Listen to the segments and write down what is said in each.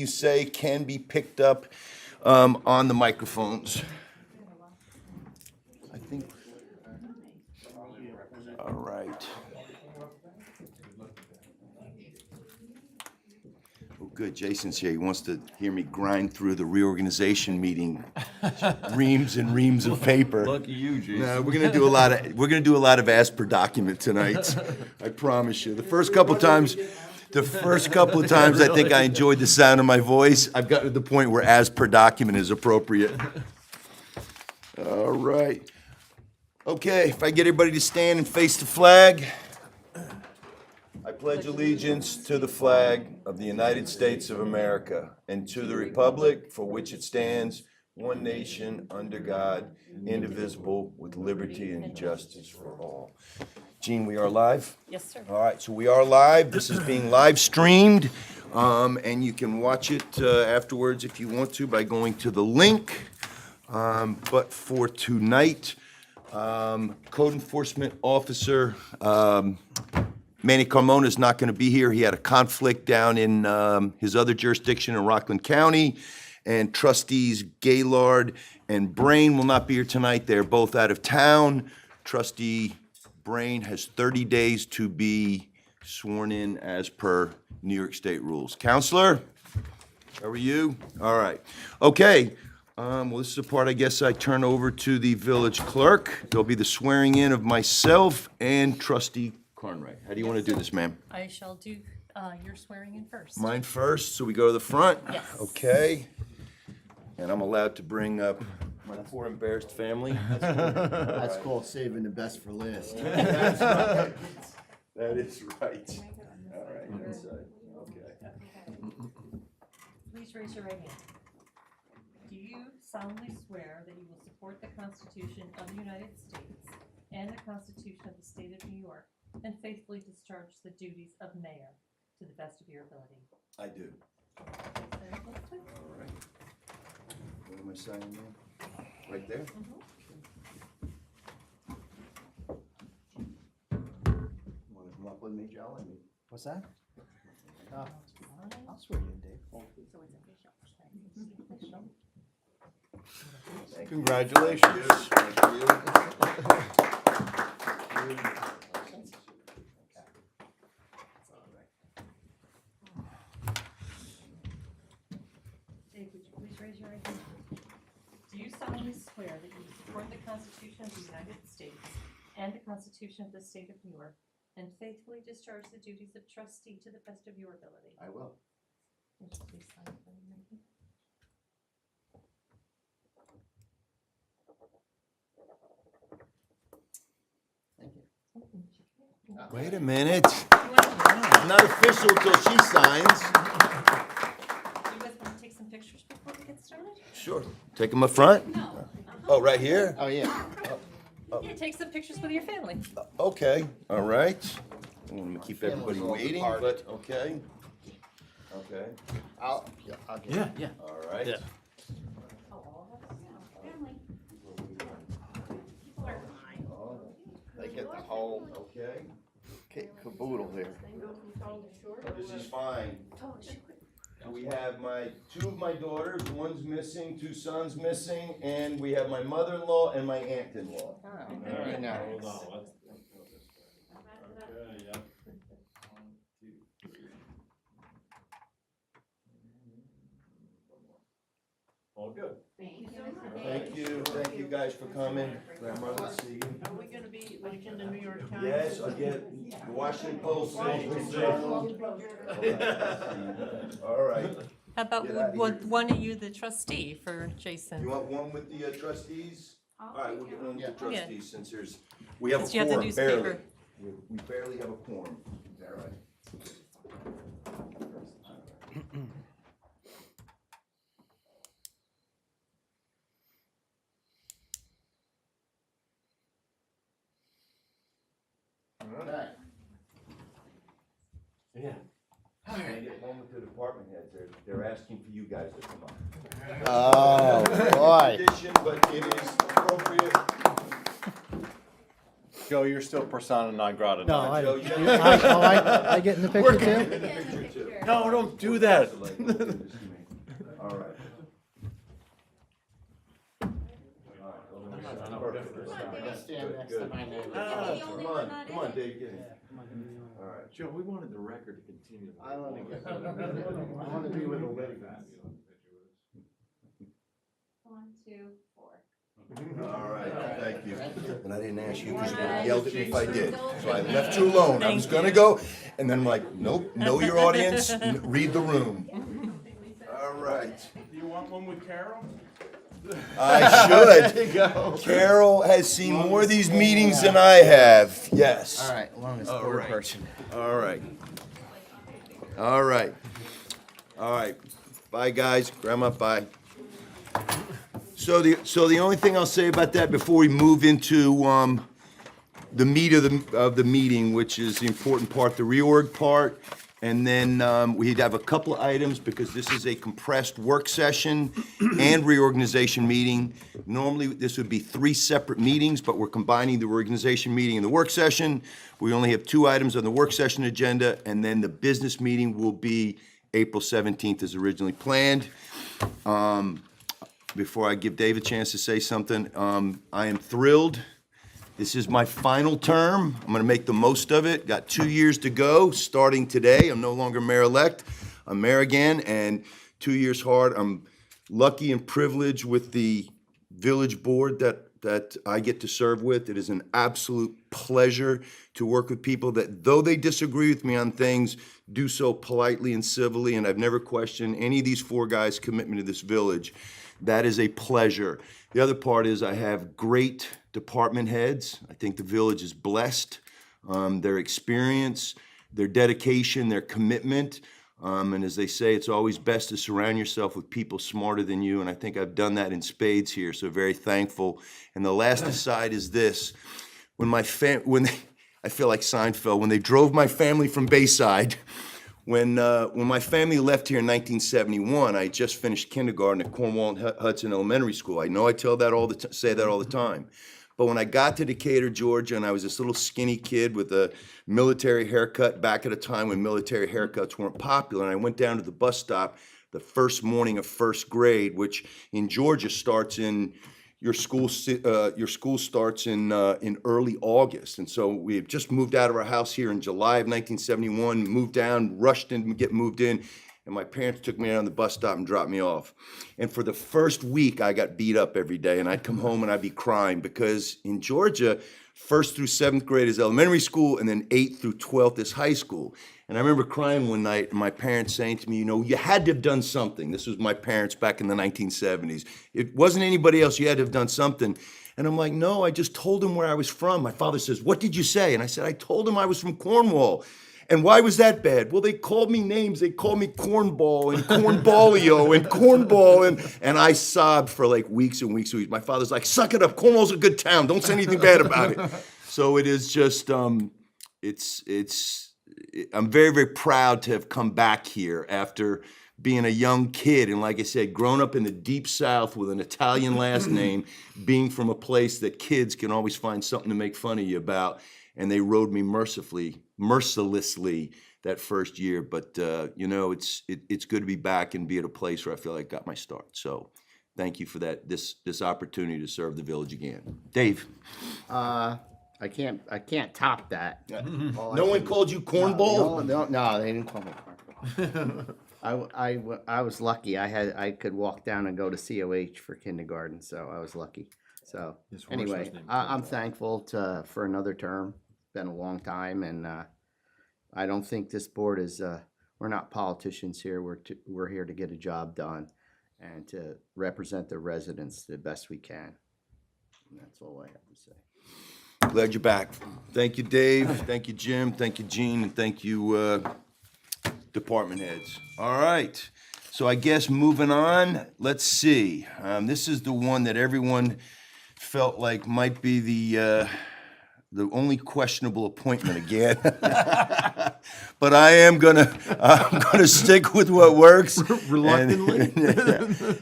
you say can be picked up on the microphones. I think. All right. Oh, good. Jason's here. He wants to hear me grind through the reorganization meeting, reams and reams of paper. Lucky you, Jason. No, we're gonna do a lot of as per document tonight. I promise you. The first couple times, I think I enjoyed the sound of my voice. I've gotten to the point where as per document is appropriate. All right. Okay, if I get everybody to stand and face the flag. I pledge allegiance to the flag of the United States of America and to the republic for which it stands, one nation, under God, indivisible, with liberty and justice for all. Gene, we are live? Yes, sir. All right, so we are live. This is being live streamed, and you can watch it afterwards if you want to by going to the link. But for tonight, Code Enforcement Officer Manny Carmona is not going to be here. He had a conflict down in his other jurisdiction in Rockland County. And Trustees Gaylord and Brain will not be here tonight. They're both out of town. Trustee Brain has 30 days to be sworn in as per New York State rules. Counselor, how are you? All right. Okay. Well, this is the part I guess I turn over to the village clerk. There'll be the swearing in of myself and Trustee Cornwall. How do you want to do this, ma'am? I shall do your swearing in first. Mine first, so we go to the front? Yes. Okay. And I'm allowed to bring up my poor embarrassed family? That's called saving the best for last. That's right. That is right. All right, inside. Okay. Please raise your right hand. Do you solemnly swear that you will support the Constitution of the United States and the Constitution of the State of New York and faithfully discharge the duties of mayor to the best of your ability? I do. All right. What am I signing now? Right there? Want to come up with me, Joe? What's that? I'll swear you in, Dave. Congratulations. Thank you. Dave, would you please raise your right hand? Do you solemnly swear that you will support the Constitution of the United States and the Constitution of the State of New York and faithfully discharge the duties of trustee to the best of your ability? I will. Would you please sign for me, Maggie? Thank you. Wait a minute. It's not official till she signs. Do you guys want to take some pictures before we get started? Sure. Take them up front? No. Oh, right here? Oh, yeah. Yeah, take some pictures with your family. Okay, all right. I don't want to keep everybody Family's all waiting, departed. but okay. Okay, I'll get it. Yeah. all right. Yeah. They get the whole Okay, kit caboodle here. this is fine. We have two of my daughters, one's missing, two sons missing, and we have my mother-in-law and my aunt-in-law. Very nice. All good. Thank you guys for coming. Grandmother, see you. Are we gonna be like in the New York Times? Yes, I get the Washington Post. All right. How about Get outta would here. one of you the trustee for Jason? You want one with the trustees? All right, we'll get one with the Yeah. trustees since we have a Since you have the quorum, barely. newspaper. We barely have a quorum. Is that right? Okay. Yeah. Can I get one with the department heads? They're asking for you guys to come up. Oh, boy. Tradition, but it is appropriate. Joe, you're still persona non grata. No, Joe, you- I get in the picture too? Picture too. No, don't do that. All right. Stand next to my name. Come on, Dave, get in. All right. Joe, we wanted the record to continue. I want to be with the ladies. 1, 2, 4. All right, thank you. And I didn't ask you because you yelled at me if I did. So I left you alone. I was gonna go, and then I'm like, nope, know your audience, read the room. All right. Do you want one with Carol? I should. Carol has seen more of these meetings than I have. Yes. All right, longest All board right. person. All right. All right. All right. Bye, guys. Grandma, bye. So the only thing I'll say about that before we move into the meat of the meeting, which is the important part, the reorg part, and then we'd have a couple of items because this is a compressed work session and reorganization meeting. Normally, this would be 3 separate meetings, but we're combining the reorganization meeting and the work session. We only have 2 items on the work session agenda, and then the business meeting will be April 17th as originally planned. Before I give Dave a chance to say something, I am thrilled. This is my final term. I'm gonna make the most of it. Got 2 years to go, starting today. I'm no longer mayor-elect. I'm mayor again, and 2 years hard. I'm lucky and privileged with the village board that I get to serve with. It is an absolute pleasure to work with people that, though they disagree with me on things, do so politely and civilly, and I've never questioned any of these 4 guys' commitment to this village. That is a pleasure. The other part is I have great department heads. I think the village is blessed. Their experience, their dedication, their commitment. And as they say, it's always best to surround yourself with people smarter than you. And I think I've done that in spades here, so very thankful. And the last aside is this. I feel like Seinfeld, when they drove my family from Bayside, when my family left here in 1971, I just finished kindergarten at Cornwall and Hudson Elementary School. I know I say that all the time. But when I got to Decatur, Georgia, and I was this little skinny kid with a military haircut back at a time when military haircuts weren't popular, and I went down to the bus stop the first morning of first grade, which in Georgia starts in your school starts in early August. And so we had just moved out of our house here in July of 1971, moved down, rushed in to get moved in, and my parents took me down the bus stop and dropped me off. And for the first week, I got beat up every day, and I'd come home and I'd be crying because in Georgia, 1st through 7th grade is elementary school, and then 8th through 12th is high school. And I remember crying one night, and my parents saying to me, you know, you had to have done something. This was my parents back in the 1970s. It wasn't anybody else. You had to have done something. And I'm like, no, I just told him where I was from. My father says, what did you say? And I said, I told him I was from Cornwall. And why was that bad? Well, they called me names. They called me Cornball and Cornballio and Cornball. And I sobbed for like weeks and weeks and weeks. My father's like, suck it up. Cornwall's a good town. Don't say anything bad about it. So it is just, I'm very, very proud to have come back here after being a young kid. And like I said, growing up in the deep South with an Italian last name, being from a place that kids can always find something to make fun of you about. And they rode me mercilessly that first year. But, you know, it's good to be back and be at a place where I feel like I got my start. So thank you for that, this opportunity to serve the village again. Dave. I can't top that. No one called you Cornball? No, they didn't call me Cornball. I was lucky. I could walk down and go to COH for kindergarten, so I was lucky. So His horse was anyway, named I'm Cornwall. thankful for another term. Been a long time, and I don't think this board is. We're not politicians here. We're here to get a job done and to represent the residents the best we can. And that's all I have to say. Glad you're back. Thank you, Dave. Thank you, Jim. Thank you, Gene. And thank you, department heads. All right. So I guess moving on, let's see. This is the one that everyone felt like might be the only questionable appointment again. But I'm gonna stick with what works. Reluctantly.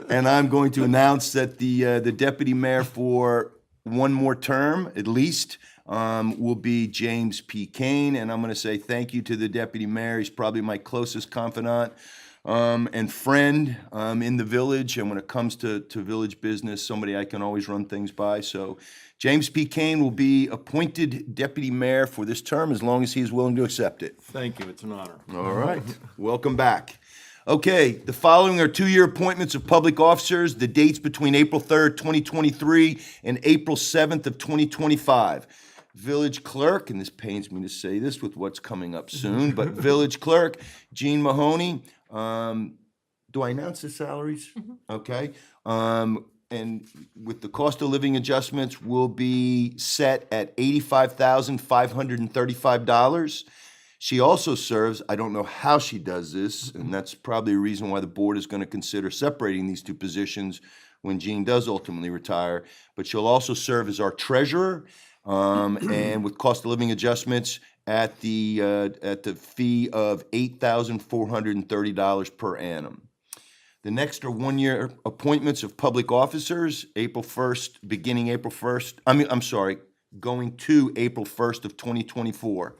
And I'm going to announce that the deputy mayor for one more term, at least, will be James P. Kane, and I'm going to say thank you to the deputy mayor. He's probably my closest confidant and friend in the village, and when it comes to village business, somebody I can always run things by. So James P. Kane will be appointed deputy mayor for this term as long as he is willing to accept it. Thank you, it's an honor. All right, welcome back. Okay, the following are two-year appointments of public officers, the dates between April 3rd, 2023 and April 7th of 2025. Village clerk, and this pains me to say this with what's coming up soon, but village clerk, Jean Mahoney. Do I announce the salaries? Okay. And with the cost of living adjustments will be set at $85,535. She also serves, I don't know how she does this, and that's probably a reason why the board is going to consider separating these two positions when Jean does ultimately retire, but she'll also serve as our treasurer, and with cost of living adjustments at the fee of $8,430 per annum. The next are one-year appointments of public officers, April 1st, beginning April 1st, going to April 1st of 2024.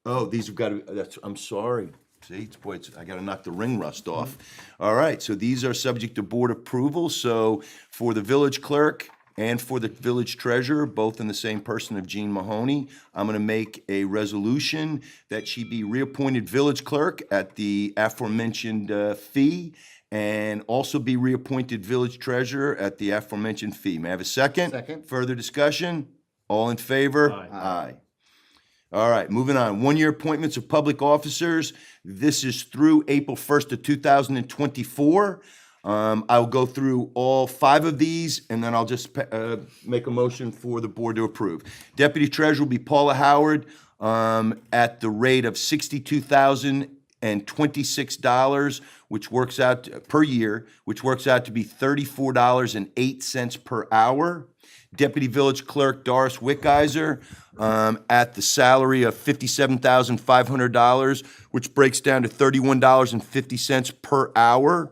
Oh, these have got to, I'm sorry. See, I got to knock the ring rust off. All right, so these are subject to board approval. So for the village clerk and for the village treasurer, both in the same person of Jean Mahoney, I'm going to make a resolution that she be reappointed village clerk at the aforementioned fee and also be reappointed village treasurer at the aforementioned fee. May I have a second? Second. Further discussion? All in favor? Aye. Aye. All right, moving on. One-year appointments of public officers. This is through April 1st of 2024. I'll go through all 5 of these, and then I'll just make a motion for the board to approve. Deputy Treasurer will be Paula Howard at the rate of $62,026, which works out per year, which works out to be $34.08 per hour. Deputy Village Clerk Doris Wickizer at the salary of $57,500, which breaks down to $31.50 per hour.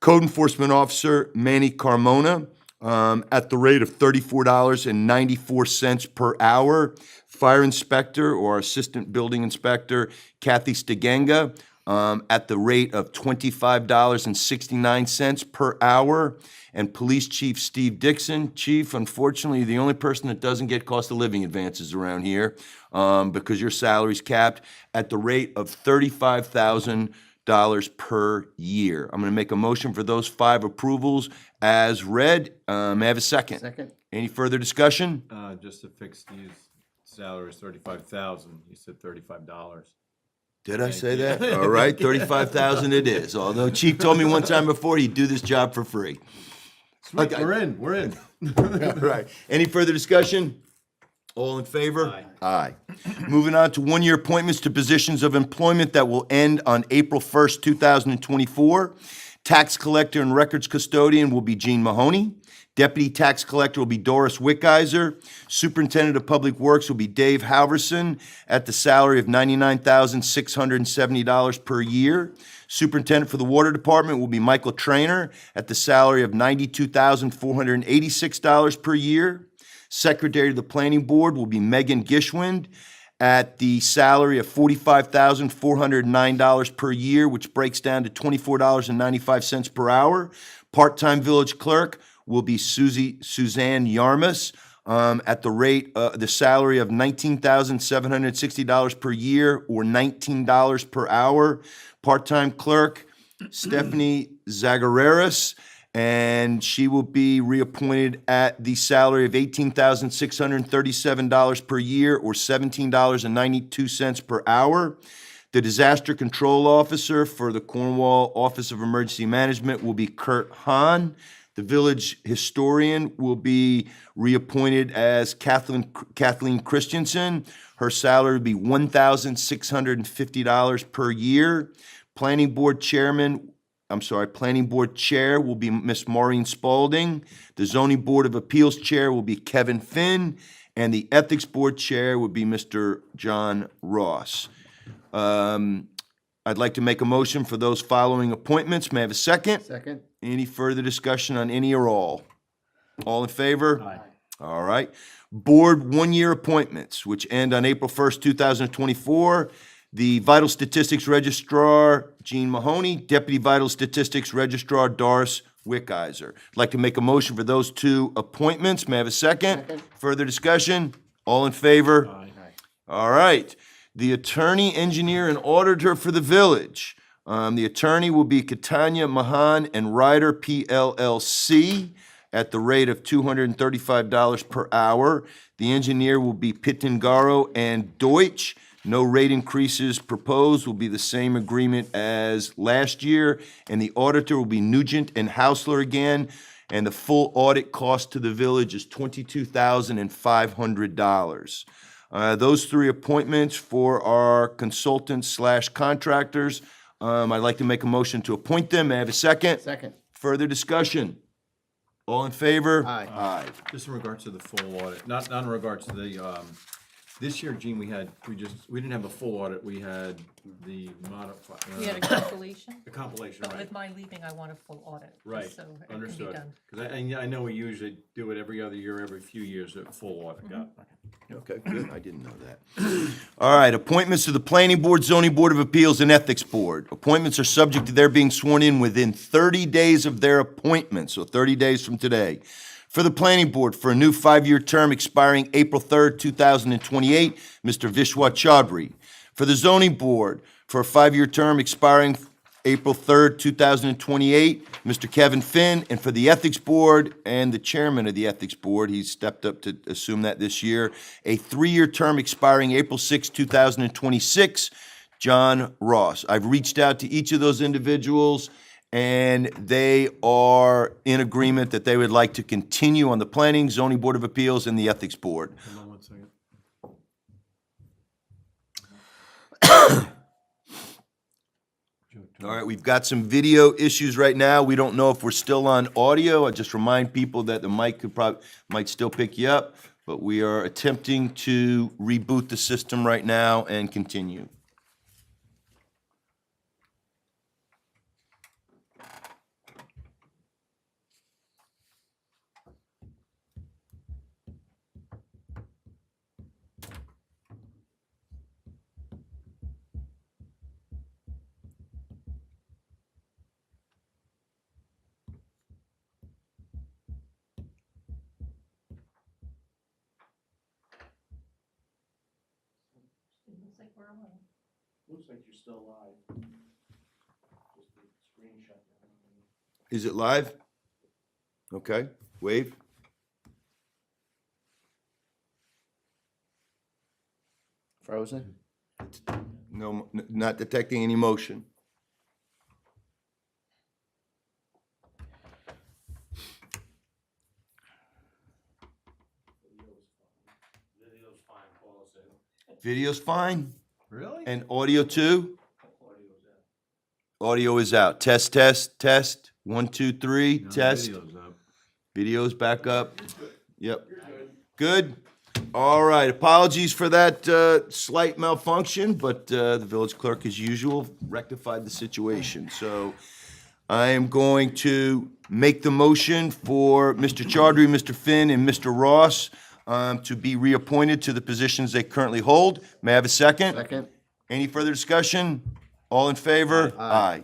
Code Enforcement Officer Manny Carmona at the rate of $34.94 per hour. Fire Inspector or Assistant Building Inspector Kathy Stegenga at the rate of $25.69 per hour. And Police Chief Steve Dixon. Chief, unfortunately, you're the only person that doesn't get cost of living advances around here because your salary's capped at the rate of $35,000 per year. I'm going to make a motion for those 5 approvals as read. May I have a second? Second. Any further discussion? Just to fix Steve's salary is $35,000, you said $35. Did I Thank say you. that? All right, $35,000 it is. Although Chief told me one time before he'd do this job for free. Sweet, Okay. we're in. All right. Any further discussion? All in favor? Aye. Aye. Moving on to one-year appointments to positions of employment that will end on April 1st, 2024. Tax collector and records custodian will be Jean Mahoney. Deputy tax collector will be Doris Wickizer. Superintendent of Public Works will be Dave Halverson at the salary of $99,670 per year. Superintendent for the Water Department will be Michael Trainer at the salary of $92,486 per year. Secretary of the Planning Board will be Megan Gishwind at the salary of $45,409 per year, which breaks down to $24.95 per hour. Part-time village clerk will be Suzanne Yarmus at the rate, the salary of $19,760 per year or $19 per hour. Part-time clerk, Stephanie Zagareras, and she will be reappointed at the salary of $18,637 per year or $17.92 per hour. The disaster control officer for the Cornwall Office of Emergency Management will be Kurt Hahn. The village historian will be reappointed as Kathleen Christensen. Her salary will be $1,650 per year. Planning Board Chair will be Miss Maureen Spalding. The Zoning Board of Appeals Chair will be Kevin Finn. And the Ethics Board Chair will be Mr. John Ross. I'd like to make a motion for those following appointments. May I have a second? Second. Any further discussion on any or all? All in favor? Aye. All right. Board one-year appointments, which end on April 1st, 2024. The Vital Statistics Registrar, Gene Mahoney, Deputy Vital Statistics Registrar, Doris Wickizer. I'd like to make a motion for those two appointments. May I have a second? Second. Further discussion? All in favor? Aye. All right. The attorney, engineer, and auditor for the village. The attorney will be Catania Mahan and Ryder PLLC at the rate of $235 per hour. The engineer will be Pitangaro and Deutsch. No rate increases proposed, will be the same agreement as last year. And the auditor will be Nugent and Hausler again. And the full audit cost to the village is $22,500. Those three appointments for our consultants slash contractors. I'd like to make a motion to appoint them. May I have a second? Second. Further discussion? All in favor? Aye. Aye. Just in regards to the full audit, not in regards to the, this year, Gene, we didn't have a full audit, we had the We had a compilation, the compilation, but right? with my leaving, I want a full audit. just Right, So it can be understood. done. Because I know we usually do it every other year, every few years, a full audit, got it. Okay, good. I didn't know that. All right, appointments to the Planning Board, Zoning Board of Appeals, and Ethics Board. Appointments are subject to their being sworn in within 30 days of their appointment, so 30 days from today. For the Planning Board, for a new 5-year term expiring April 3rd, 2028, Mr. Vishwa Chaudhry. For the Zoning Board, for a 5-year term expiring April 3rd, 2028, Mr. Kevin Finn. And for the Ethics Board and the Chairman of the Ethics Board, he's stepped up to assume that this year, a 3-year term expiring April 6th, 2026, John Ross. I've reached out to each of those individuals, and they are in agreement that they would like to continue on the Planning, Zoning Board of Appeals, and the Ethics Board. Hold on 1 second. All right, we've got some video issues right now. We don't know if we're still on audio. I just remind people that the mic might still pick you up, but we are attempting to reboot the system right now and continue. It looks like we're on. Looks like you're still live. Just the screen shut down. Is it live? Okay, wave. Frozen? No, not detecting any motion. Video's fine, Paul said. Video's fine, Really? and audio too? Audio's out. Audio is out. Test, test, test. 1, 2, 3, No, test. video's up. Video's back up. Yep. Good. All right. Apologies for that slight malfunction, but the village clerk, as usual, rectified the situation. So I am going to make the motion for Mr. Chaudhry, Mr. Finn, and Mr. Ross to be reappointed to the positions they currently hold. May I have a second? Second. Any further discussion? All in favor? Aye.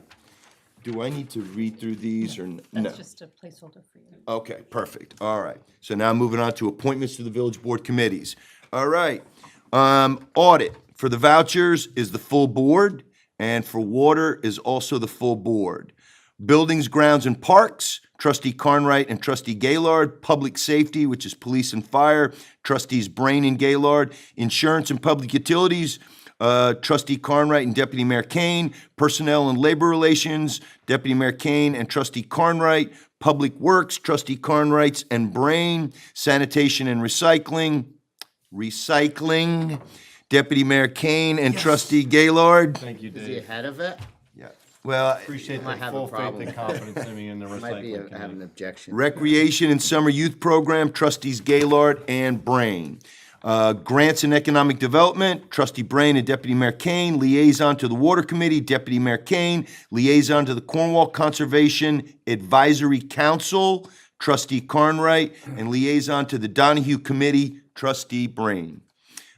Do I need to read through these or no? That's just a placeholder for you. Okay, perfect. All right. So now moving on to appointments to the village board committees. All right. Audit for the vouchers is the full board, and for water is also the full board. Buildings, grounds, and parks, trustee Carnwright and trustee Gaylord. Public safety, which is police and fire, trustees Brain and Gaylord. Insurance and public utilities, trustee Carnwright and deputy mayor Kane. Personnel and labor relations, deputy mayor Kane and trustee Carnwright. Public works, trustee Carnwright and Brain. Sanitation and recycling, deputy mayor Kane and trustee Gaylord. Thank you, Is he Dave. ahead of it? Yeah. Well, Appreciate Might the have a full faith problem. and confidence in me in the Might be recycling have an committee. objection. Recreation and Summer Youth Program, trustees Gaylord and Brain. Grants and Economic Development, trustee Brain and deputy mayor Kane. Liaison to the Water Committee, deputy mayor Kane. Liaison to the Cornwall Conservation Advisory Council, Trustee Carnwright, and liaison to the Donahue Committee, Trustee Brain.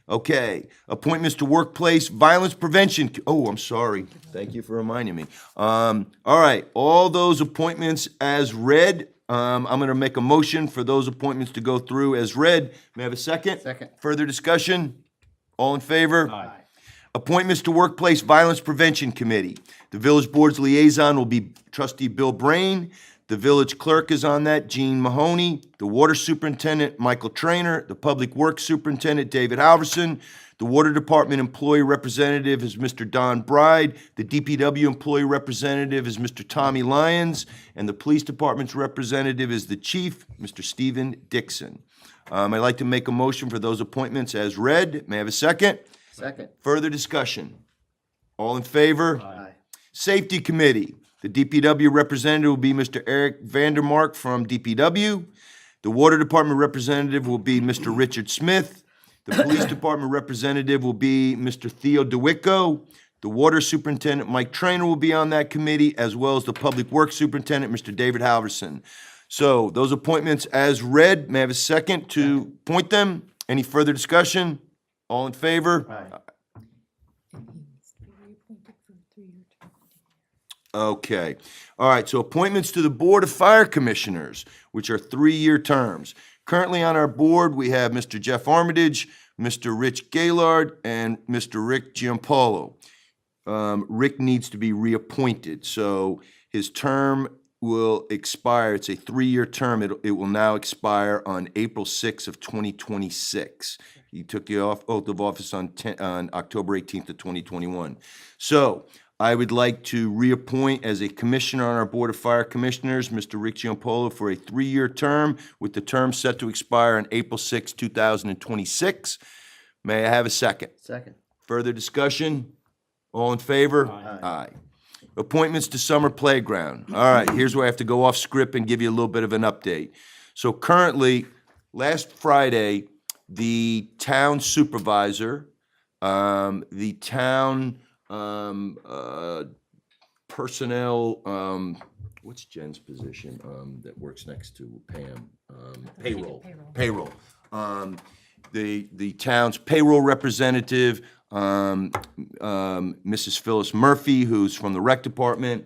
Okay, appointments to Workplace Violence Prevention. Oh, I'm sorry. Thank you for reminding me. All right, all those appointments as read. I'm going to make a motion for those appointments to go through as read. May I have a second? Second. Further discussion? All in favor? Aye. Appointments to Workplace Violence Prevention Committee. The village board's liaison will be Trustee Bill Brain. The village clerk is on that, Jean Mahoney. The water superintendent, Michael Trainer. The public works superintendent, David Halverson. The water department employee representative is Mr. Don Bride. The DPW employee representative is Mr. Tommy Lyons. And the police department's representative is the chief, Mr. Stephen Dixon. I'd like to make a motion for those appointments as read. May I have a second? Second. Further discussion? All in favor? Aye. Safety Committee. The DPW representative will be Mr. Eric Vandermark from DPW. The Water Department representative will be Mr. Richard Smith. The Police Department representative will be Mr. Theo DeWicko. The Water Superintendent, Mike Trainer, will be on that committee, as well as the Public Works Superintendent, Mr. David Halverson. So those appointments as read, may I have a second to appoint them? Any further discussion? All in favor? Aye. Okay. All right, so appointments to the Board of Fire Commissioners, which are 3-year terms. Currently on our board, we have Mr. Jeff Armitage, Mr. Rich Gaylord, and Mr. Rick Giampolo. Rick needs to be reappointed, so his term will expire. It's a 3-year term. It will now expire on April 6th of 2026. He took the oath of office on October 18th of 2021. So I would like to reappoint as a commissioner on our Board of Fire Commissioners, Mr. Rick Giampolo, for a 3-year term, with the term set to expire on April 6, 2026. May I have a second? Second. Further discussion? All in favor? Aye. Appointments to Summer Playground. All right, here's where I have to go off script and give you a little bit of an update. So currently, last Friday, the town supervisor, the town personnel, what's Jen's position that works next to Pam? Payroll. The town's payroll representative, Mrs. Phyllis Murphy, who's from the rec department,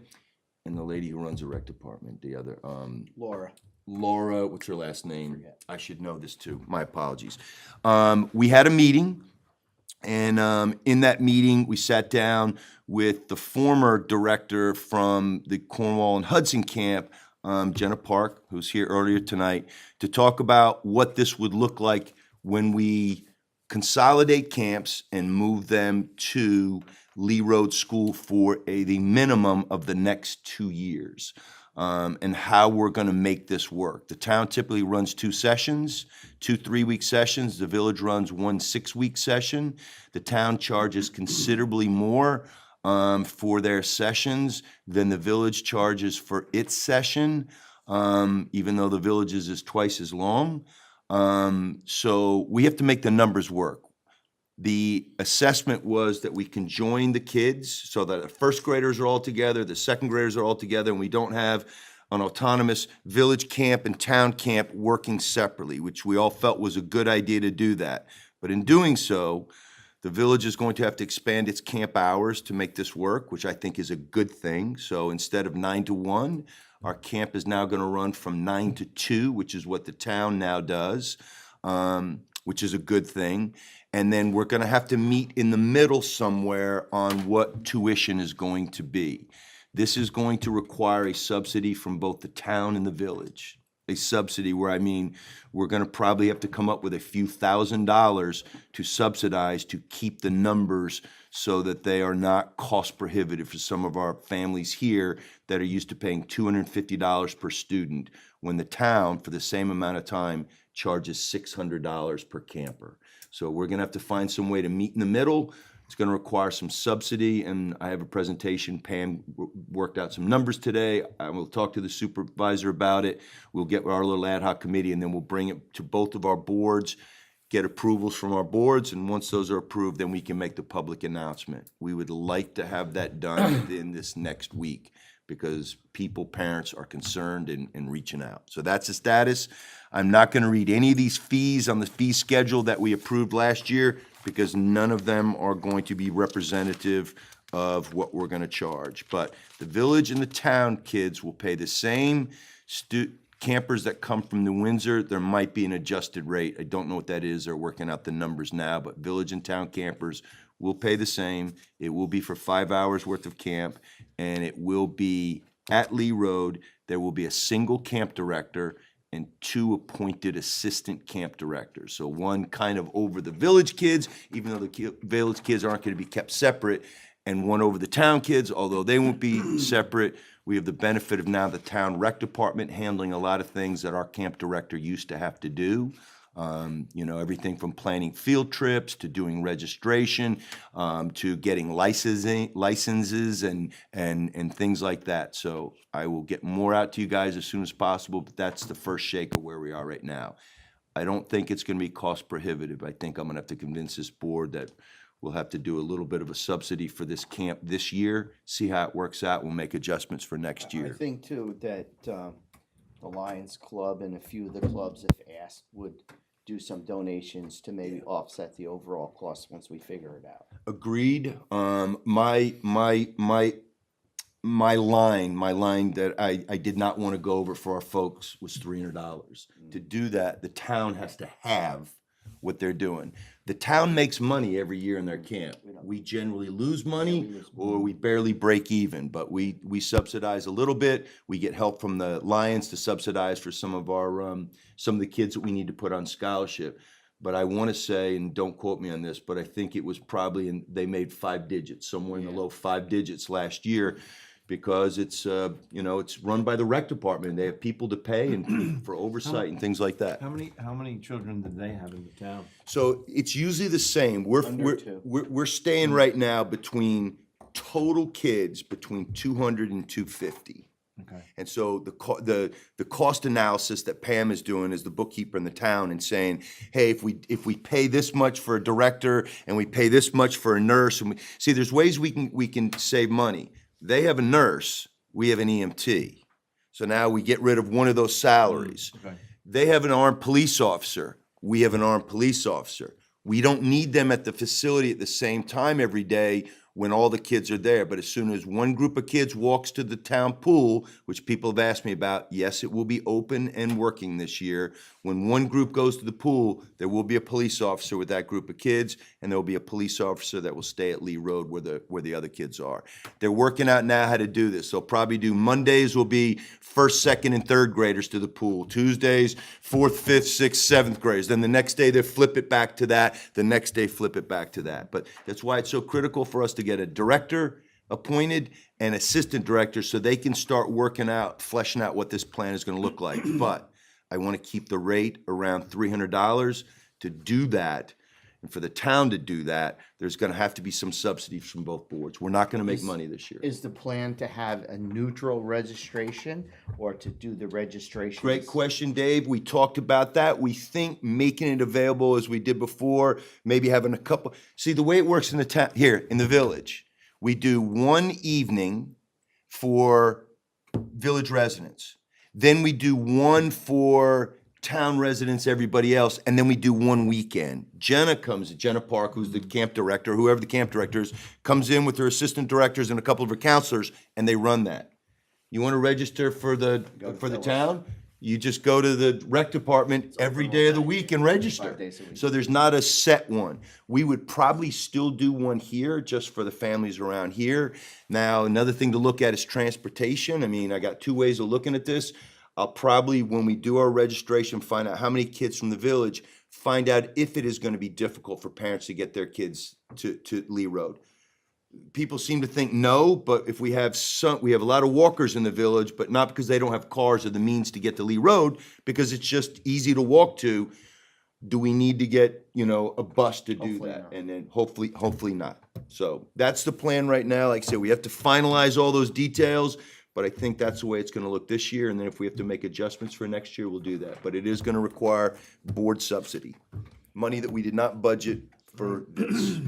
and the lady who runs the rec department, the other, Laura, what's her last name? I should know this too. My apologies. We had a meeting. And in that meeting, we sat down with the former director from the Cornwall and Hudson camp, Jenna Park, who's here earlier tonight, to talk about what this would look like when we consolidate camps and move them to Lee Road School for the minimum of the next 2 years. And how we're going to make this work. The town typically runs 2 sessions, 2 3-week sessions. The village runs 1 6-week session. The town charges considerably more for their sessions than the village charges for its session, even though the village's is twice as long. So we have to make the numbers work. The assessment was that we can join the kids so that the first graders are all together, the second graders are all together, and we don't have an autonomous village camp and town camp working separately, which we all felt was a good idea to do that. But in doing so, the village is going to have to expand its camp hours to make this work, which I think is a good thing. So instead of 9 to 1, our camp is now going to run from 9 to 2, which is what the town now does, which is a good thing. And then we're going to have to meet in the middle somewhere on what tuition is going to be. This is going to require a subsidy from both the town and the village. A subsidy where, I mean, we're going to probably have to come up with a few $1,000s to subsidize to keep the numbers so that they are not cost prohibitive for some of our families here that are used to paying $250 per student, when the town, for the same amount of time, charges $600 per camper. So we're going to have to find some way to meet in the middle. It's going to require some subsidy, and I have a presentation. Pam worked out some numbers today. I will talk to the supervisor about it. We'll get our little ad hoc committee, and then we'll bring it to both of our boards, get approvals from our boards, and once those are approved, then we can make the public announcement. We would like to have that done within this next week. because parents are concerned and reaching out. So that's the status. I'm not gonna read any of these fees on the fee schedule that we approved last year, because none of them are going to be representative of what we're gonna charge. But the village and the town kids will pay the same. Campers that come from New Windsor, there might be an adjusted rate. I don't know what that is. They're working out the numbers now, but village and town campers will pay the same. It will be for 5 hours worth of camp, and it will be at Lee Road. There will be a single camp director and 2 appointed assistant camp directors. So one kind of over the village kids, even though the village kids aren't gonna be kept separate, and one over the town kids, although they won't be separate. We have the benefit of now the town rec department handling a lot of things that our camp director used to have to do. Everything from planning field trips to doing registration, to getting licenses and things like that. So I will get more out to you guys as soon as possible, but that's the first shake of where we are right now. I don't think it's gonna be cost prohibitive. I think I'm gonna have to convince this board that we'll have to do a little bit of a subsidy for this camp this year, see how it works out. We'll make adjustments for next I year. think too that the Lions Club and a few of the clubs, if asked, would do some donations to maybe offset the overall cost once we figure it out. Agreed. My line that I did not want to go over for our folks was $300. To do that, the town has to have what they're doing. The town makes money every year in their camp. We generally lose money or we barely break even, but we subsidize a little bit. We get help from the Lions to subsidize for some of the kids that we need to put on scholarship. But I want to say, and don't quote me on this, but I think it was probably they made 5 digits, somewhere in the low 5 digits last year, because it's run by the rec department. They have people to pay and for oversight and things like that. How many children did they have in the town? So it's usually the same. Under 2. We're staying right now between total kids between 200 and 250. Okay. And so the cost analysis that Pam is doing is the bookkeeper in the town and saying, hey, if we pay this much for a director and we pay this much for a nurse, and there's ways we can save money. They have a nurse, we have an EMT. So now we get rid of one of those salaries. Okay. They have an armed police officer, we have an armed police officer. We don't need them at the facility at the same time every day when all the kids are there. But as soon as one group of kids walks to the town pool, which people have asked me about, yes, it will be open and working this year. When one group goes to the pool, there will be a police officer with that group of kids, and there will be a police officer that will stay at Lee Road where the other kids are. They're working out now how to do this. They'll probably do Mondays will be first, second, and third graders to the pool. Tuesdays, fourth, fifth, sixth, seventh graders. Then the next day they flip it back to that. The next day flip it back to that. But that's why it's so critical for us to get a director appointed and assistant director so they can start working out, fleshing out what this plan is going to look like. But I want to keep the rate around $300 to do that. And for the town to do that, there's going to have to be some subsidies from both boards. We're not going to make money this year. Is the plan to have a neutral registration or to do the registration? Great question, Dave. We talked about that. We think making it available as we did before, maybe having a couple. See, the way it works in the town, here in the village, we do one evening for village residents. Then we do one for town residents, everybody else, and then we do one weekend. Jenna Park, who's the camp director, whoever the camp director is, comes in with her assistant directors and a couple of her counselors, and they run that. You want to register for the town? You just go to the rec department every day of the week and register. 5 days a week. So there's not a set one. We would probably still do one here just for the families around here. Now, another thing to look at is transportation. I mean, I got 2 ways of looking at this. I'll probably, when we do our registration, find out how many kids from the village, find out if it is going to be difficult for parents to get their kids to Lee Road. People seem to think no, but if we have a lot of walkers in the village, but not because they don't have cars or the means to get to Lee Road, because it's just easy to walk to. Do we need to get, a bus to do Hopefully that? not. And then hopefully not. So that's the plan right now. Like I said, we have to finalize all those details, but I think that's the way it's gonna look this year. And then if we have to make adjustments for next year, we'll do that. But it is gonna require board subsidy. Money that we did not budget for this.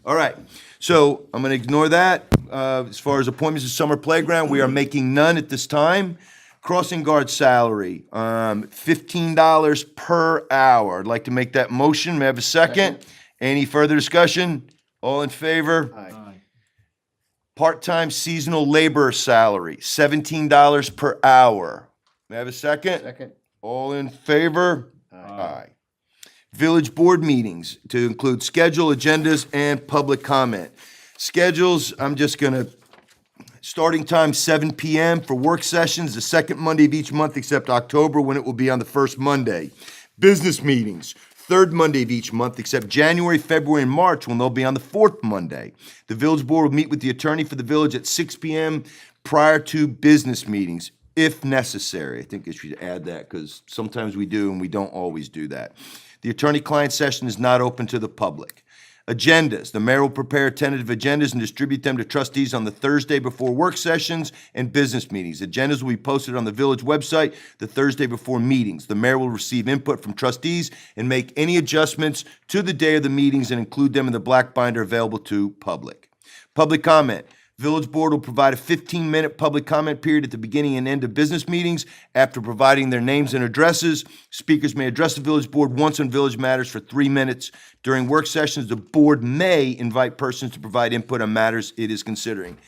All right, so I'm gonna ignore that. As far as appointments to summer playground, we are making none at this time. Crossing guard salary, $15 per hour. I'd like to make that motion. May I have a second? Any further discussion? All in favor? Aye. Aye. Part-time seasonal labor salary, $17 per hour. May I have a second? Second. All in favor? Aye. Village board meetings to include schedule, agendas, and public comment. Schedules, I'm just gonna, starting time 7 PM for work sessions, the second Monday of each month except October, when it will be on the first Monday. Business meetings, third Monday of each month except January, February, and March, when they'll be on the fourth Monday. The village board will meet with the attorney for the village at 6 PM prior to business meetings, if necessary. I think I should add that, because sometimes we do and we don't always do that. The attorney-client session is not open to the public. Agendas. The mayor will prepare tentative agendas and distribute them to trustees on the Thursday before work sessions and business meetings. Agendas will be posted on the village website the Thursday before meetings. The mayor will receive input from trustees and make any adjustments to the day of the meetings and include them in the black binder available to public. Public comment. Village Board will provide a 15-minute public comment period at the beginning and end of business meetings. After providing their names and addresses, speakers may address the Village Board once on village matters for 3 minutes. During work sessions, the board may invite persons to provide input on matters it is considering.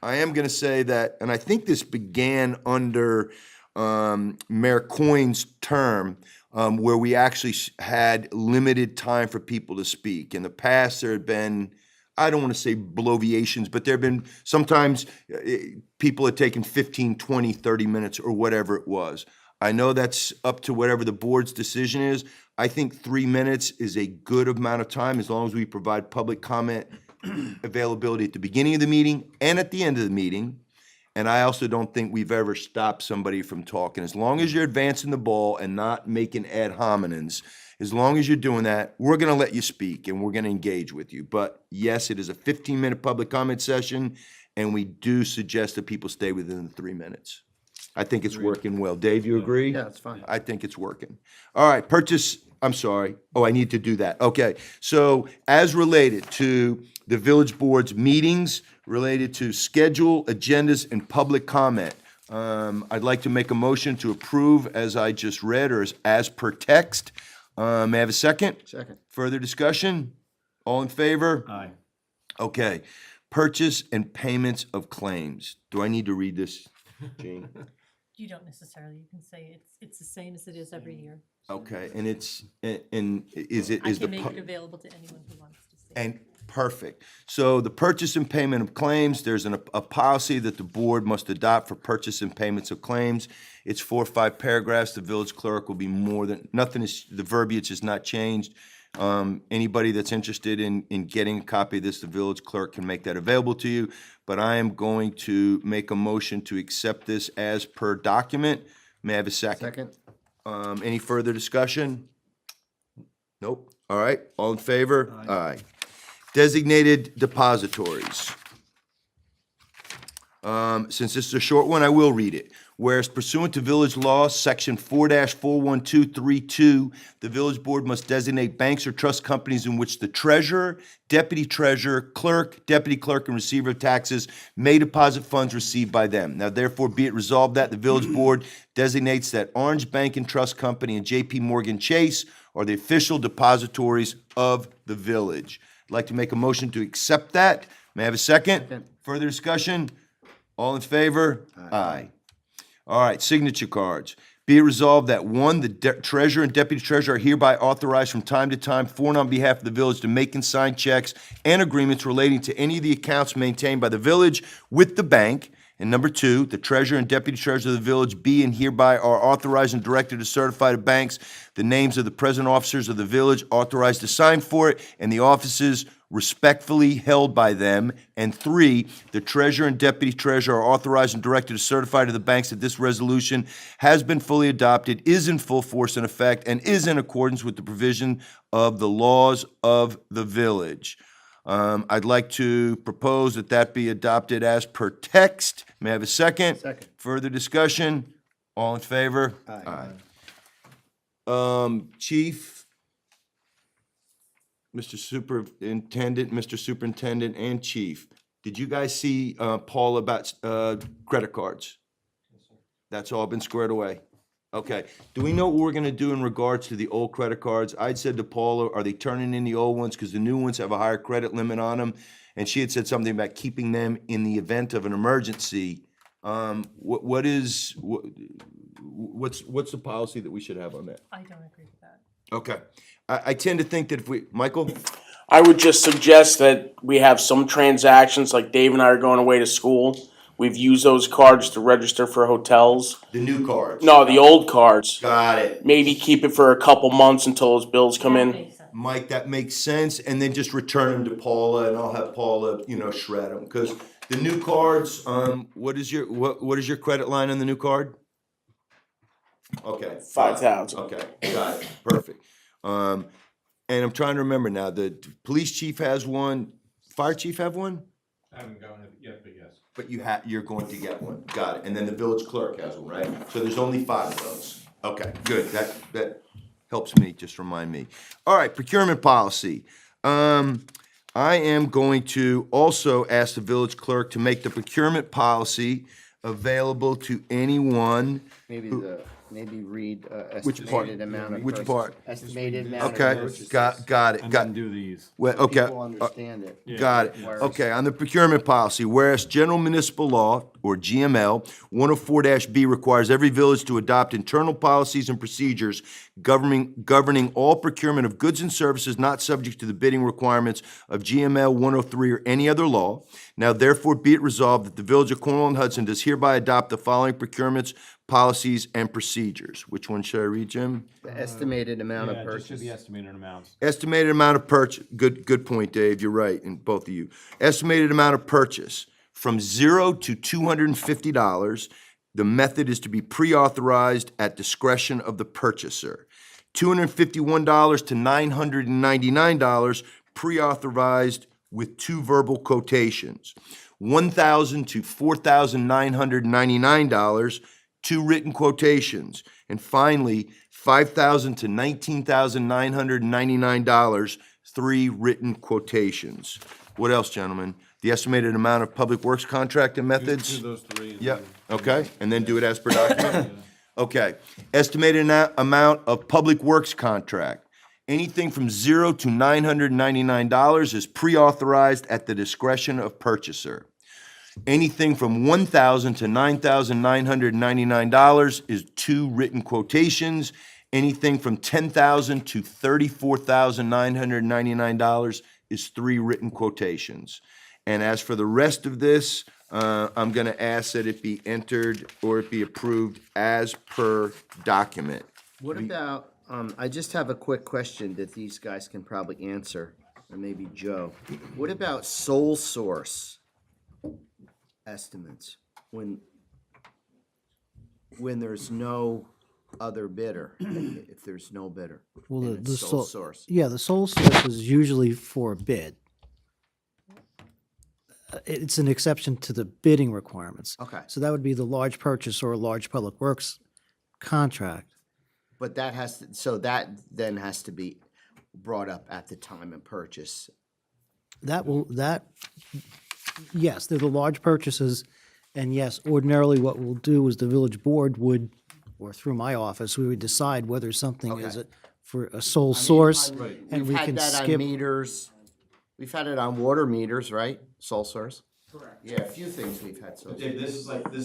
I am going to say that, and I think this began under Mayor Coyne's term, where we actually had limited time for people to speak. In the past, there had been, I don't want to say bloviations, but there have been sometimes people had taken 15, 20, 30 minutes or whatever it was. I know that's up to whatever the board's decision is. I think 3 minutes is a good amount of time, as long as we provide public comment availability at the beginning of the meeting and at the end of the meeting. And I also don't think we've ever stopped somebody from talking. As long as you're advancing the ball and not making ad hominems, as long as you're doing that, we're gonna let you speak and we're gonna engage with you. But yes, it is a 15-minute public comment session, and we do suggest that people stay within the 3 minutes. I think it's working well. Dave, you agree? Yeah, it's fine. I think it's working. All right, I'm sorry. Oh, I need to do that. Okay, so as related to the village board's meetings, related to schedule, agendas, and public comment, I'd like to make a motion to approve as I just read, or as per text. May I have a second? Second. Further discussion? All in favor? Aye. Okay. Purchase and payments of claims. Do I need to read this, Jean? You don't necessarily, you can say it's the same as it is every year. Okay, and is it, I is the, can make pu- it available to anyone who wants to see. and, perfect. So the purchase and payment of claims, there's a policy that the board must adopt for purchase and payments of claims. It's 4 or 5 paragraphs. The village clerk will be the verbiage is not changed. Anybody that's interested in getting a copy of this, the village clerk can make that available to you. But I am going to make a motion to accept this as per document. May I have a second? Second. Any further discussion? Nope. All right, all in favor? Aye. Designated depositories. Since this is a short one, I will read it. Whereas pursuant to village law, section 4-41232, the village board must designate banks or trust companies in which the treasurer, deputy treasurer, clerk, deputy clerk, and receiver of taxes may deposit funds received by them. Now therefore be it resolved that the village board designates that Orange Bank and Trust Company and J.P. Morgan Chase are the official depositories of the village. I'd like to make a motion to accept that. May I have a second? Second. Further discussion? All in favor? Aye. All right, signature cards. Be it resolved that, 1, the treasurer and deputy treasurer are hereby authorized from time to time for and on behalf of the village to make and sign checks and agreements relating to any of the accounts maintained by the village with the bank. And number 2, the treasurer and deputy treasurer of the village be and hereby are authorized and directed to certify to banks the names of the present officers of the village authorized to sign for it and the offices respectfully held by them. And 3, the treasurer and deputy treasurer are authorized and directed to certify to the banks that this resolution has been fully adopted, is in full force and effect, and is in accordance with the provision of the laws of the village. I'd like to propose that that be adopted as per text. May I have a second? Second. Further discussion? All in favor? Aye. Chief, Mr. Superintendent, and Chief, did you guys see, Paul, about, credit cards? That's all been squared away? Okay. Do we know what we're gonna do in regards to the old credit cards? I'd said to Paula, are they turning in the old ones? Because the new ones have a higher credit limit on them. And she had said something about keeping them in the event of an emergency. What's the policy that we should have on that? I don't agree with that. Okay. I tend to think that if we, Michael? I would just suggest that we have some transactions, like Dave and I are going away to school. We've used those cards to register for hotels. The new cards? No, the old cards. Got it. Maybe keep it for a couple months until those bills come That in. makes sense. Mike, that makes sense, and then just return them to Paula, and I'll have Paula, shred them, because the new cards, what is your credit line on the new card? Okay. 5,000. Okay, got it, perfect. And I'm trying to remember now, the police chief has one, fire chief have one? I haven't gotten it yet, but yes. But you're going to get one, got it, and then the village clerk has one, right? So there's only 5 of those. Okay, good, that helps me, just remind me. All right, procurement policy. I am going to also ask the village clerk to make the procurement policy available to anyone. Maybe read Which part? estimated amount of. Which purchase- part? Estimated amount of Okay, purchases. got it, And got, then do these. well, okay. People understand it. Got it. Okay, on the procurement policy, whereas general municipal law, or GML, 104-B requires every village to adopt internal policies and procedures governing all procurement of goods and services not subject to the bidding requirements of GML 103 or any other law. Now therefore be it resolved that the Village of Cornwall and Hudson does hereby adopt the following procurements, policies, and procedures. Which one should I read, Jim? The estimated amount of Yeah, just should purchase. be estimated amounts. Estimated amount of purchase, good point, Dave, you're right, and both of you. Estimated amount of purchase, from $0 to $250. The method is to be pre-authorized at discretion of the purchaser. $251 to $999, pre-authorized with 2 verbal quotations. $1,000 to $4,999, 2 written quotations. And finally, $5,000 to $19,999, 3 written quotations. What else, gentlemen? The estimated amount of public works contract and methods? Do those 3. and Yep, then- okay, and then do it as per document? Okay, estimated amount of public works contract. Anything from $0 to $999 is pre-authorized at the discretion of purchaser. Anything from $1,000 to $9,999 is 2 written quotations. Anything from $10,000 to $34,999 is 3 written quotations. And as for the rest of this, I'm gonna ask that it be entered or it be approved as per document. What about, I just have a quick question that these guys can probably answer, or maybe Joe. What about sole source estimates? When there's no other bidder, if there's no bidder, Well, and it's sole source. Yeah, the sole source is usually for a bid. It's an exception to the bidding requirements. Okay. So that would be the large purchase or a large public works contract. But that has to, so that then has to be brought up at the time of purchase. Yes, they're the large purchases. And yes, ordinarily what we'll do is the village board would, or through my office, we would decide whether something is Okay. for a sole source. Right. And We've we had can that on skip. meters. We've had it on water meters, right? Sole source? Correct. Yeah, a few things we've had sole source. Dave, this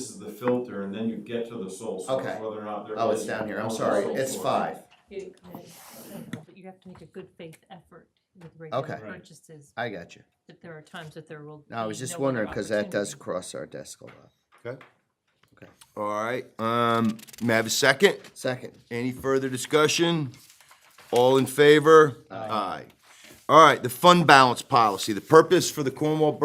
is the filter, and then you get to the sole source, Okay. whether or not there is. Oh, it's down here. I'm no sorry. sole It's source. 5. But you have to make a good faith effort with regular Okay. Right. purchases, I got you. that there are times that there will be No, I was just no other wondering, because that does opportunity. cross our desk a lot. Okay. Okay. All right, may I have a second? Second. Any further discussion? All in favor? Aye. All right, the fund balance policy. The purpose for the Cornwall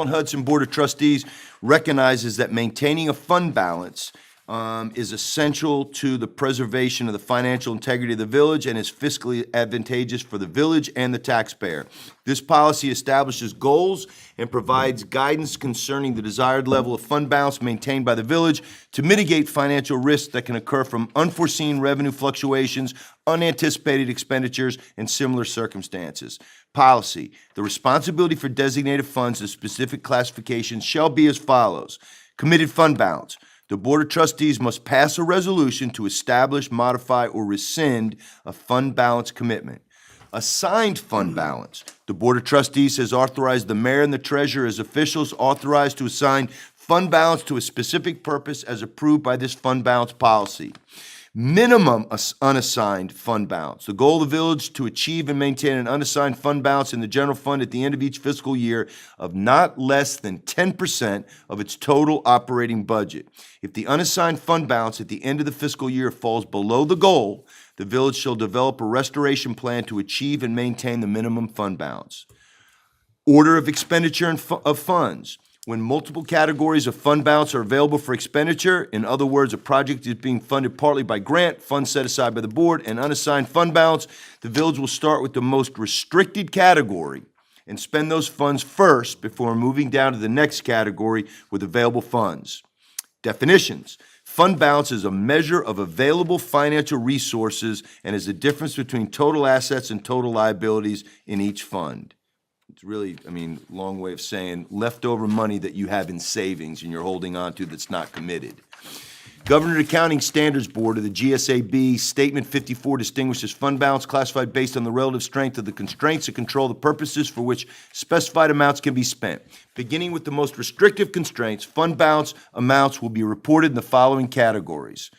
and Hudson Board of Trustees recognizes that maintaining a fund balance is essential to the preservation of the financial integrity of the village and is fiscally advantageous for the village and the taxpayer. This policy establishes goals and provides guidance concerning the desired level of fund balance maintained by the village to mitigate financial risks that can occur from unforeseen revenue fluctuations, unanticipated expenditures, and similar circumstances. Policy: the responsibility for designated funds of specific classifications shall be as follows. Committed fund balance: the Board of Trustees must pass a resolution to establish, modify, or rescind a fund balance commitment. Assigned fund balance: the Board of Trustees has authorized the mayor and the treasurer as officials authorized to assign fund balance to a specific purpose as approved by this fund balance policy. Minimum unassigned fund balance: the goal of the village to achieve and maintain an unassigned fund balance in the general fund at the end of each fiscal year of not less than 10% of its total operating budget. If the unassigned fund balance at the end of the fiscal year falls below the goal, the village shall develop a restoration plan to achieve and maintain the minimum fund balance. Order of expenditure of funds: when multiple categories of fund balance are available for expenditure, in other words, a project is being funded partly by grant, funds set aside by the board, and unassigned fund balance, the village will start with the most restricted category and spend those funds first before moving down to the next category with available funds. Definitions: fund balance is a measure of available financial resources and is the difference between total assets and total liabilities in each fund. It's really, long way of saying leftover money that you have in savings and you're holding on to that's not committed. Government Accounting Standards Board of the GSAB Statement 54 distinguishes fund balance classified based on the relative strength of the constraints that control the purposes for which specified amounts can be spent. Beginning with the most restrictive constraints, fund balance amounts will be reported in the following categories.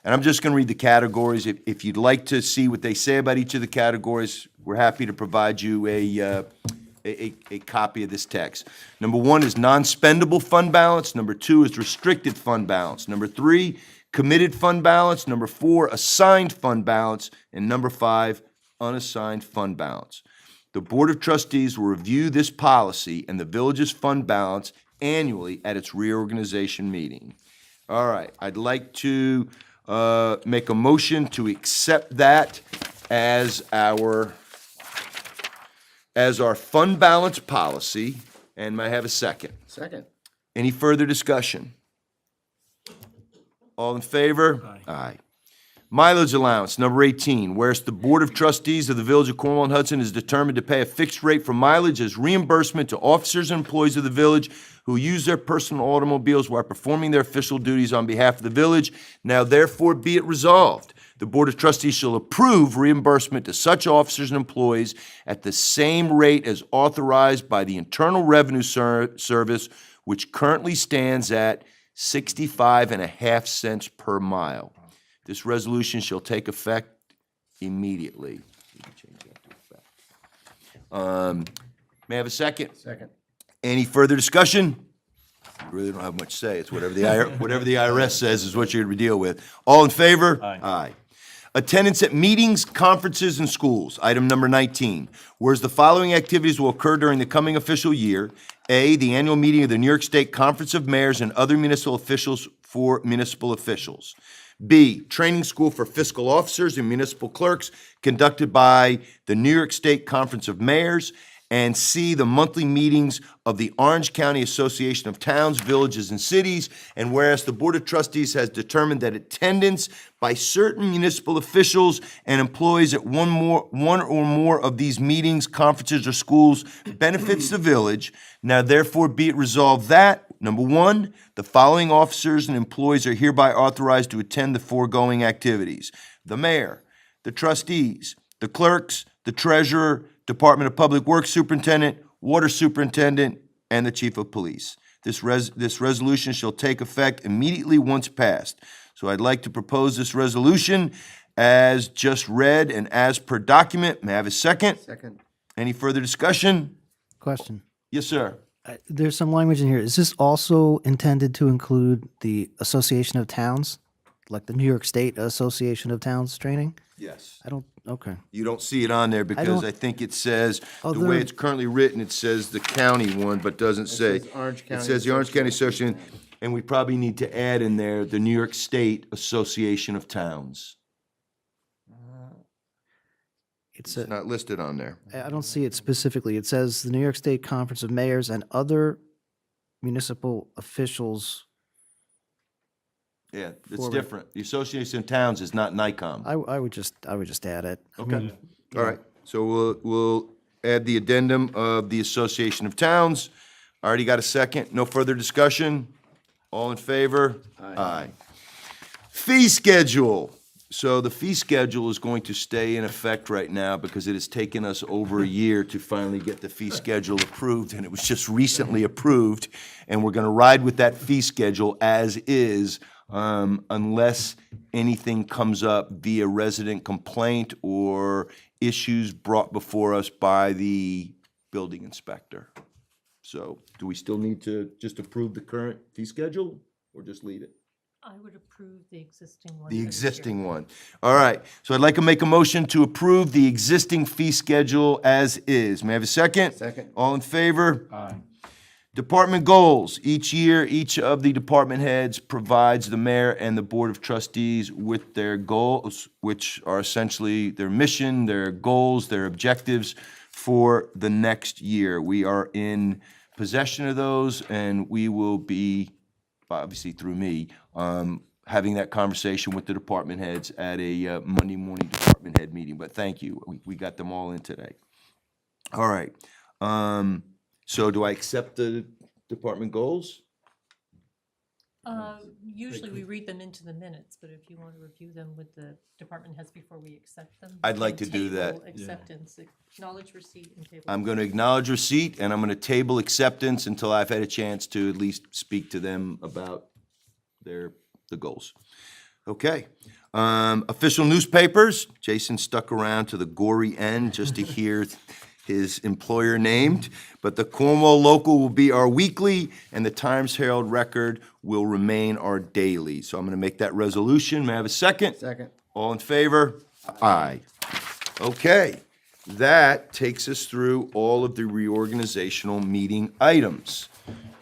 And I'm just going to read the categories. If you'd like to see what they say about each of the categories, we're happy to provide you a copy of this text. Number 1 is non-spendable fund balance. Number 2 is restricted fund balance. Number 3, committed fund balance. Number 4, assigned fund balance. And number 5, unassigned fund balance. The Board of Trustees will review this policy and the village's fund balance annually at its reorganization meeting. All right, I'd like to make a motion to accept that as our fund balance policy, and may I have a second? Second. Any further discussion? All in favor? Aye. Mileage allowance, number 18, whereas the Board of Trustees of the Village of Cornwall and Hudson is determined to pay a fixed rate for mileage as reimbursement to officers and employees of the village who use their personal automobiles while performing their official duties on behalf of the village, now therefore be it resolved: the Board of Trustees shall approve reimbursement to such officers and employees at the same rate as authorized by the Internal Revenue Service, which currently stands at 65.5 cents per mile. This resolution shall take effect immediately. May I have a second? Second. Any further discussion? You really don't have much to say. It's whatever the IRS says is what you're going to deal with. All in favor? Aye. Attendance at meetings, conferences, and schools. Item number 19. Whereas the following activities will occur during the coming official year: A, the annual meeting of the New York State Conference of Mayors and other municipal officials for municipal officials. B, training school for fiscal officers and municipal clerks conducted by the New York State Conference of Mayors. And C, the monthly meetings of the Orange County Association of Towns, Villages, and Cities. And whereas the Board of Trustees has determined that attendance by certain municipal officials and employees at one or more of these meetings, conferences, or schools benefits the village, now therefore be it resolved that, number 1, the following officers and employees are hereby authorized to attend the foregoing activities: the mayor, the trustees, the clerks, the treasurer, Department of Public Works Superintendent, Water Superintendent, and the Chief of Police. This resolution shall take effect immediately once passed. So I'd like to propose this resolution as just read and as per document. May I have a second? Second. Any further discussion? Question. Yes, sir. There's some language in here. Is this also intended to include the Association of Towns, like the New York State Association of Towns training? Yes. Okay. You don't see it on there because I think it says, the way it's currently written, it says the county one, but doesn't say. says Orange County It says the Orange County Association. And we probably need to add in there the New York State Association of Towns. It's It's not listed on there. I don't see it specifically. It says the New York State Conference of Mayors and other municipal officials. Yeah, it's Forward. different. The Association of Towns is not NICOM. I would just add it. I Okay, mean, all right. So we'll add the addendum of the Association of Towns. I already got a second. No further discussion? All in favor? Aye. Fee schedule. So the fee schedule is going to stay in effect right now because it has taken us over a year to finally get the fee schedule approved, and it was just recently approved. And we're gonna ride with that fee schedule as is, unless anything comes up via resident complaint or issues brought before us by the building inspector. So do we still need to just approve the current fee schedule or just leave it? I would approve the existing one. The for this year. existing one. All right, so I'd like to make a motion to approve the existing fee schedule as is. May I have a second? Second. All in favor? Aye. Department goals. Each year, each of the department heads provides the mayor and the board of trustees with their goals, which are essentially their mission, their goals, their objectives for the next year. We are in possession of those, and we will be, obviously through me, having that conversation with the department heads at a Monday morning department head meeting. But thank you, we got them all in today. All right, so do I accept the department goals? Usually we read them into the minutes, but if you want to review them with the department heads before we accept them. I'd like and to do that. table Acceptance, acknowledge receipt and table. I'm gonna acknowledge receipt, and I'm gonna table acceptance until I've had a chance to at least speak to them about the goals. Okay. Official newspapers, Jason stuck around to the gory end just to hear his employer named, but the Cornwall Local will be our weekly, and the Times Herald Record will remain our daily. So I'm gonna make that resolution. May I have a second? Second. All in favor? Aye. Okay, that takes us through all of the reorganizational meeting items.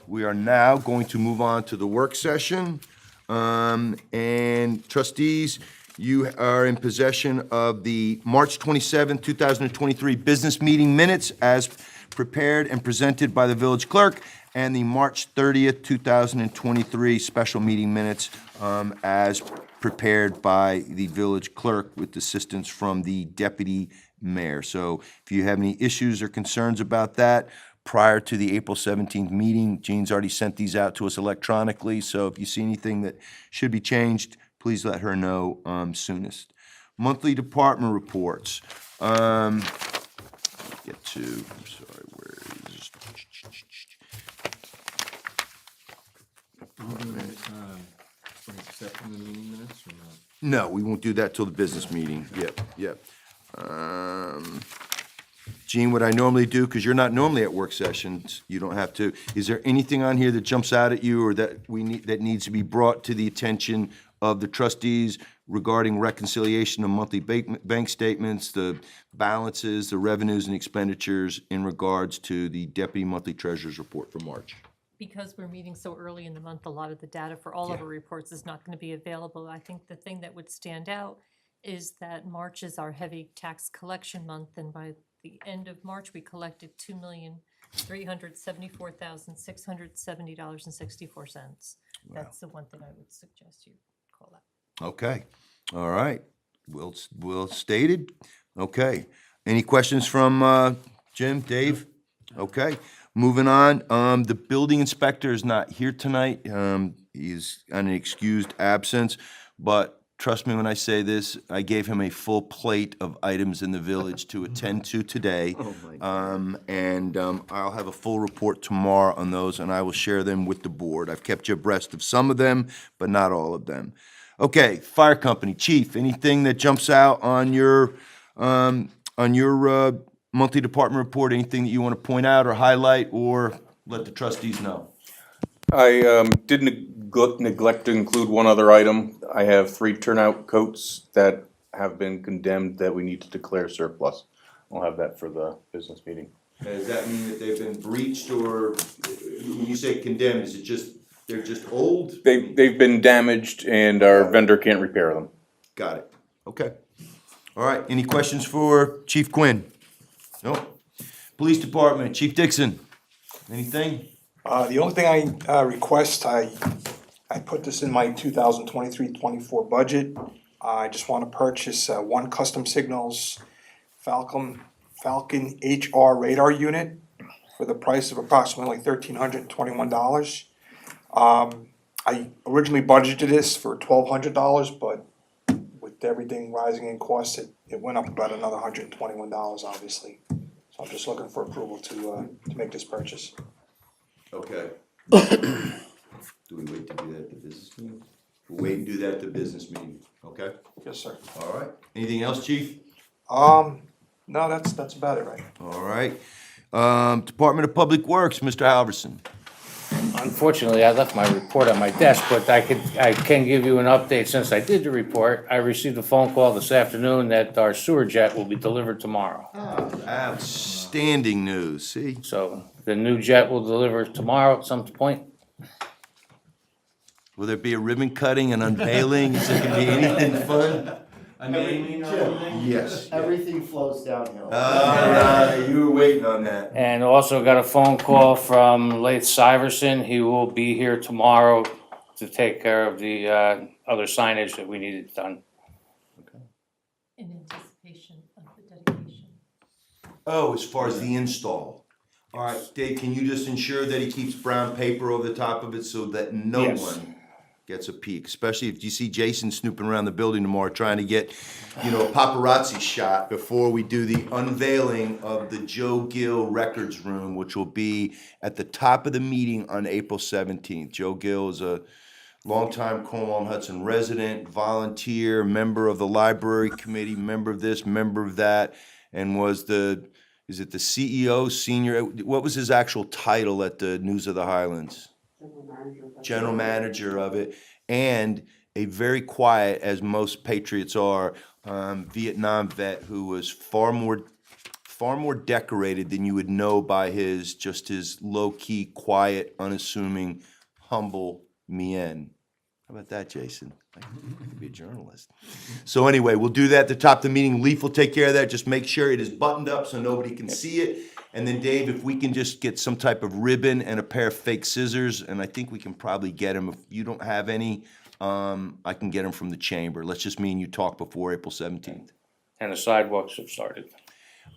We are now going to move on to the work session. And trustees, you are in possession of the March 27, 2023 business meeting minutes as prepared and presented by the village clerk, and the March 30th, 2023 special meeting minutes as prepared by the village clerk with assistance from the deputy mayor. So if you have any issues or concerns about that, prior to the April 17th meeting, Jean's already sent these out to us electronically, so if you see anything that should be changed, please let her know soonest. Monthly department reports. I'm sorry, where is Accepting the meeting minutes or not? No, we won't do that till the business meeting. Yep. Gene, what I normally do, because you're not normally at work sessions, you don't have to, is there anything on here that jumps out at you or that that needs to be brought to the attention of the trustees regarding reconciliation of monthly bank statements, the balances, the revenues and expenditures in regards to the deputy monthly treasurer's report for March? Because we're meeting so early in the month, a lot of the data for all of our reports is not going to be available. I think the thing that would stand out is that March is our heavy tax collection month, and by the end of March, we collected $2,374,670.64. That's the one thing I would suggest you call out. Okay, all right, well stated. Okay, any questions from Jim, Dave? Okay, moving on, the building inspector is not here tonight. He's on an excused absence, but trust me when I say this, I gave him a full plate of items in the village to attend to today. Oh, my God. And I'll have a full report tomorrow on those, and I will share them with the board. I've kept you abreast of some of them, but not all of them. Okay, fire company, chief, anything that jumps out on your monthly department report, anything that you want to point out or highlight or let the trustees know? I did neglect to include one other item. I have 3 turnout coats that have been condemned that we need to declare surplus. I'll have that for the business meeting. Does that mean that they've been breached, or when you say condemned, is it just They're just old? They've been damaged and our vendor can't repair them. Got it. Okay. All right, any questions for Chief Quinn? No? Police Department, Chief Dixon, anything? The only thing I request, I put this in my 2023-24 budget. I just want to purchase one Custom Signals Falcon HR radar unit for the price of approximately $1,321. I originally budgeted this for $1,200, but with everything rising in cost, it went up about another $121, obviously. So I'm just looking for approval to make this purchase. Okay. Do we wait to do that at the business meeting? We'll wait and do that at the business meeting, okay? Yes, sir. All right. Anything else, Chief? No, that's about it, right? All right. Department of Public Works, Mr. Halverson. Unfortunately, I left my report on my desk, but I can give you an update since I did the report. I received a phone call this afternoon that our sewer jet will be delivered tomorrow. Outstanding news, see? So the new jet will deliver tomorrow at some point. Will there be a ribbon cutting and unveiling? Is there gonna be anything fun? A naming or anything? Yes. Everything flows downhill. All right, you were waiting on that. And also got a phone call from Laith Syverson. He will be here tomorrow to take care of the other signage that we needed done. In anticipation of the dedication. Oh, as far as the install. All right, Dave, can you just ensure that he keeps brown paper over the top of it so that no Yes. one gets a peek? Especially if you see Jason snooping around the building tomorrow trying to get, a paparazzi shot before we do the unveiling of the Joe Gill Records Room, which will be at the top of the meeting on April 17th. Joe Gill is a longtime Cornwall and Hudson resident, volunteer, member of the library committee, member of this, member of that, and was the CEO, senior, what was his actual title at the News of the Highlands? General manager of it, and a very quiet, as most patriots are, Vietnam vet who was far more decorated than you would know by his low-key, quiet, unassuming, humble mien. How about that, Jason? I could be a journalist. So anyway, we'll do that at the top of the meeting. Leaf will take care of that. Just make sure it is buttoned up so nobody can see it. And then Dave, if we can just get some type of ribbon and a pair of fake scissors, and I think we can probably get them. If you don't have any, I can get them from the chamber. Let's just me and you talk before April 17th. And the sidewalks have started.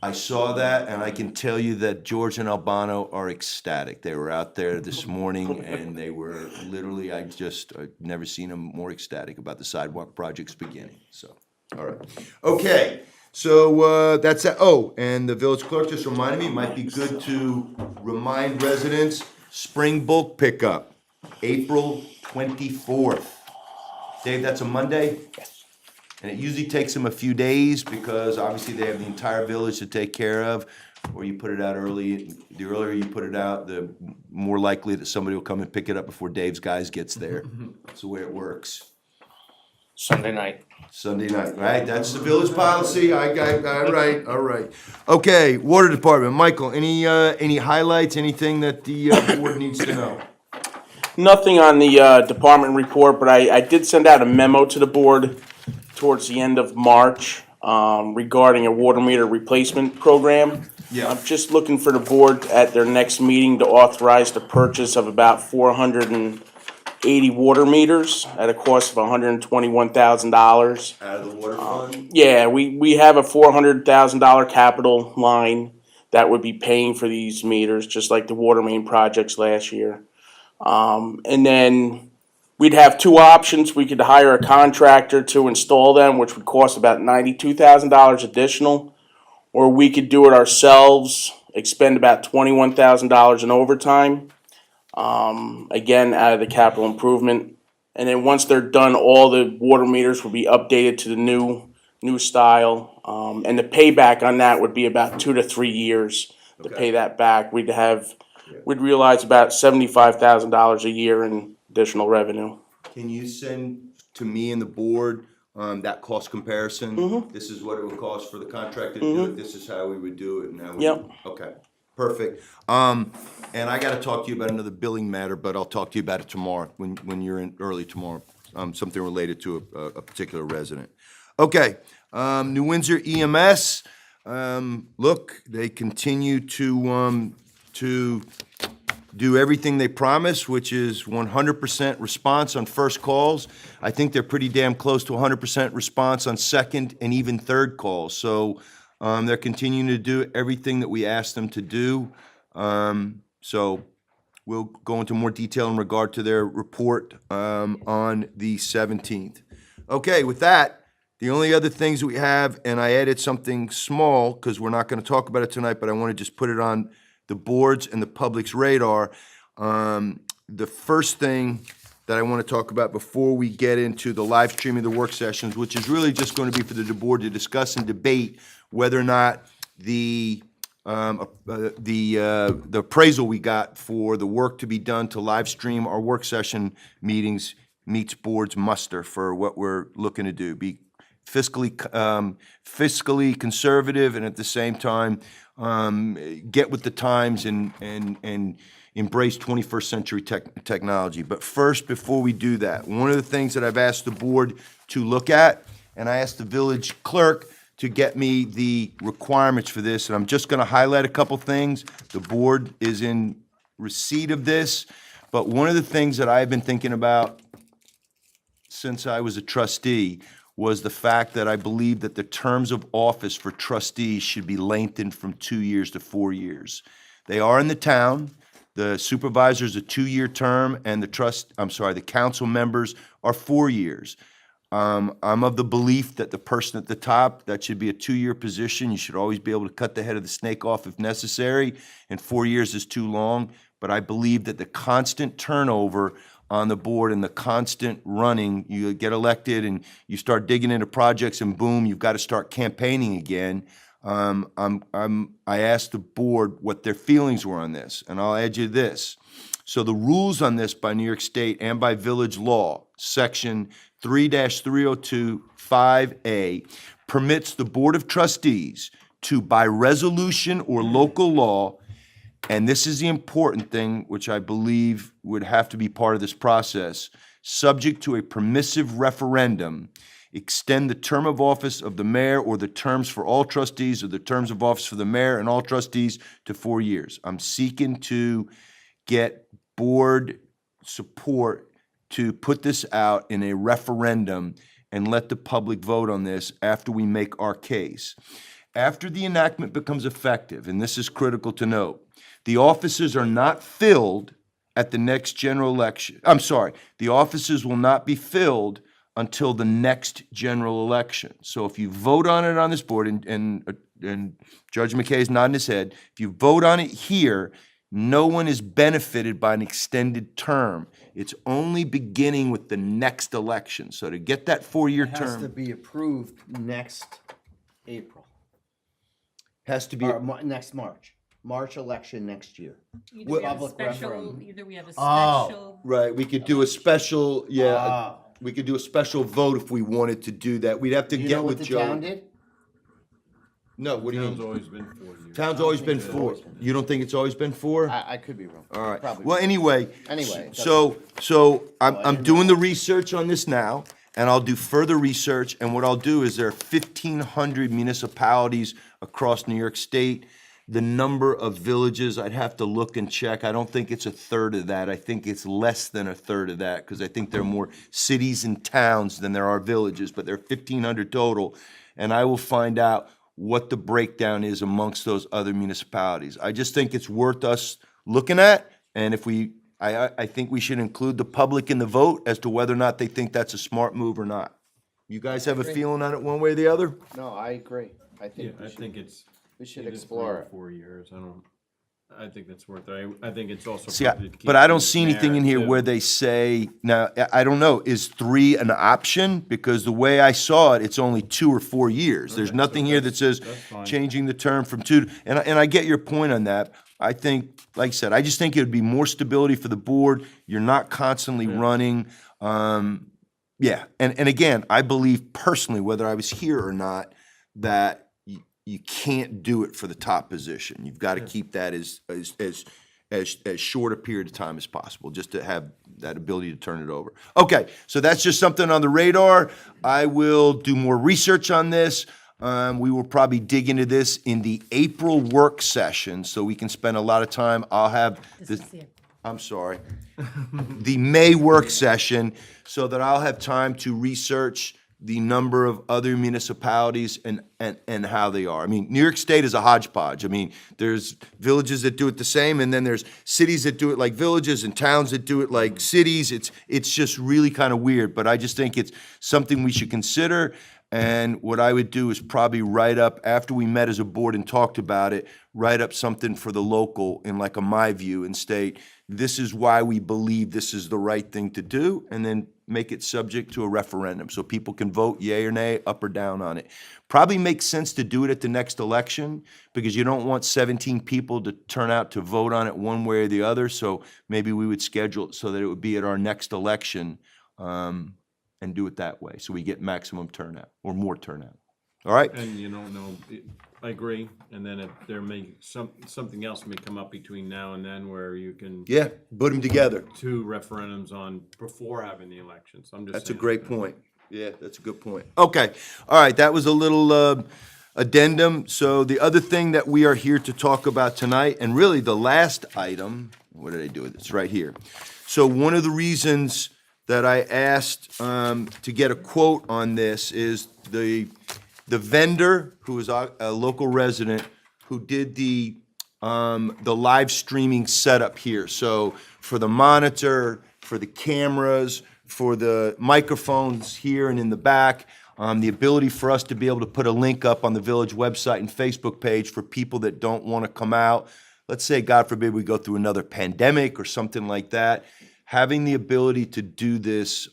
I saw that, and I can tell you that George and Albano are ecstatic. They were out there this morning, and they were literally, I've never seen them more ecstatic about the sidewalk projects beginning, so, all right. Okay, so that's that. Oh, and the village clerk just reminded me, it might be good to remind residents, spring bulk pickup, April 24th. Dave, that's a Monday? Yes. And it usually takes them a few days because obviously they have the entire village to take care of. Or you put it out early. The earlier you put it out, the more likely that somebody will come and pick it up before Dave's guys gets there. That's the way it works. Sunday night. Sunday night, right? That's the village policy. All right. Okay, Water Department. Michael, any highlights, anything that the board needs to know? Nothing on the department report, but I did send out a memo to the board towards the end of March regarding a water meter replacement program. Yeah. I'm just looking for the board at their next meeting to authorize the purchase of about 480 water meters at a cost of $121,000. Out of the water fund? Yeah, we have a $400,000 capital line that would be paying for these meters, just like the water main projects last year. And then we'd have two options. We could hire a contractor to install them, which would cost about $92,000 additional, or we could do it ourselves, expend about $21,000 in overtime, again, out of the capital improvement. And then once they're done, all the water meters will be updated to the new style. And the payback on that would be about 2 to 3 years to pay that back. We'd realize about $75,000 a year in additional revenue. Can you send to me and the board that cost comparison? This is what it would cost for the contractor to do it, this is how we would do it, and how we. Yep. Okay, Perfect. And I gotta talk to you about another billing matter, but I'll talk to you about it tomorrow, when you're in early tomorrow. Something related to a particular resident. Okay, New Windsor EMS, look, they continue to do everything they promise, which is 100% response on first calls. I think they're pretty damn close to 100% response on second and even third calls. So they're continuing to do everything that we asked them to do. So we'll go into more detail in regard to their report on the 17th. Okay, with that, the only other things we have, and I added something small because we're not going to talk about it tonight, but I want to just put it on the board's and the public's radar. The first thing that I want to talk about before we get into the live streaming of the work sessions, which is really just going to be for the board to discuss and debate whether or not the appraisal we got for the work to be done to live stream our work session meetings meets board's muster for what we're looking to do. Be fiscally conservative and at the same time get with the times and embrace 21st century technology. But first, before we do that, one of the things that I've asked the board to look at, and I asked the village clerk to get me the requirements for this, and I'm just gonna highlight a couple things. The board is in receipt of this, but one of the things that I've been thinking about since I was a trustee was the fact that I believe that the terms of office for trustees should be lengthened from 2 years to 4 years. They are in the town. The supervisor's a 2-year term, and the council members are 4 years. I'm of the belief that the person at the top, that should be a 2-year position. You should always be able to cut the head of the snake off if necessary, and 4 years is too long. But I believe that the constant turnover on the board and the constant running, you get elected and you start digging into projects and boom, you've got to start campaigning again. I asked the board what their feelings were on this, and I'll add you this. So the rules on this by New York State and by village law, section 3-3025A, permits the Board of Trustees to, by resolution or local law, and this is the important thing, which I believe would have to be part of this process, subject to a permissive referendum, extend the term of office of the mayor or the terms for all trustees or the terms of office for the mayor and all trustees to 4 years. I'm seeking to get board support to put this out in a referendum and let the public vote on this after we make our case. After the enactment becomes effective, and this is critical to note, the offices are not filled at the next general election. I'm sorry, the offices will not be filled until the next general election. So if you vote on it on this board, and Judge McKay is nodding his head, if you vote on it here, no one is benefited by an extended term. It's only beginning with the next election. So to get that 4-year It has to term be approved next April, has to be. or next March. March election next year. Either we have a Public special, referendum. either we have a Oh. special. Right, we could do a special, yeah, Ah. we could do a special vote if we wanted to do that. We'd have to Do you get know what with the town Joe. did? No, what do you Town's mean? always been 4 years. Town's always been it's 4. always been. You don't think it's always been 4? I could be wrong. All right. Probably Well, wrong. anyway. Anyway, it So I'm didn't doing the know. research on this now, and I'll do further research. And what I'll do is there are 1,500 municipalities across New York State. The number of villages, I'd have to look and check. I don't think it's a third of that. I think it's less than a third of that, because I think there are more cities and towns than there are villages, but there are 1,500 total. And I will find out what the breakdown is amongst those other municipalities. I just think it's worth us looking at, and if I think we should include the public in the vote as to whether or not they think that's a smart move or not. You guys have a feeling on it one way or the other? No, I agree. I Yeah, think I we should, think it's. we should it is explore it. 4 years, I think that's worth it. I think it's also. See, appropriate to keep but I don't the see anything in here narrative. where they say, now, I don't know, is 3 an option? Because the way I saw it, it's only 2 or 4 years. There's Okay, nothing so here that says that's fine. changing the term from 2, and I get your point on that. I think, like I said, I just think it would be more stability for the board. You're not constantly running. Yeah, and again, I believe personally, whether I was here or not, that you can't do it for the top position. You've got to keep that as short a period of time as possible, just to have that ability to turn it over. Okay, so that's just something on the radar. I will do more research on this. We will probably dig into this in the April work session, so we can spend a lot of time. I'll have I'm sorry, the May work session, so that I'll have time to research the number of other municipalities and how they are. I mean, New York State is a hodgepodge. I mean, there's villages that do it the same, and then there's cities that do it like villages and towns that do it like cities. It's just really kind of weird, but I just think it's something we should consider. And what I would do is probably write up, after we met as a board and talked about it, write up something for the local in like a my view and state, this is why we believe this is the right thing to do, and then make it subject to a referendum so people can vote yea or nay, up or down on it. Probably makes sense to do it at the next election, because you don't want 17 people to turn out to vote on it one way or the other. So maybe we would schedule it so that it would be at our next election, and do it that way, so we get maximum turnout or more turnout. All right? And you don't know, I agree, and then if there may, something else may come up between now and then where you can. Yeah, put them together. 2 referendums on before having the elections. I'm just That's a saying. great point. Yeah, that's a good point. Okay, all right, that was a little addendum. So the other thing that we are here to talk about tonight, and really the last item, what did I do with it? It's right here. So one of the reasons that I asked to get a quote on this is the vendor, who is a local resident, who did the live streaming setup here. So for the monitor, for the cameras, for the microphones here and in the back, the ability for us to be able to put a link up on the village website and Facebook page for people that don't want to come out. Let's say, God forbid, we go through another pandemic or something like that. Having the ability to do this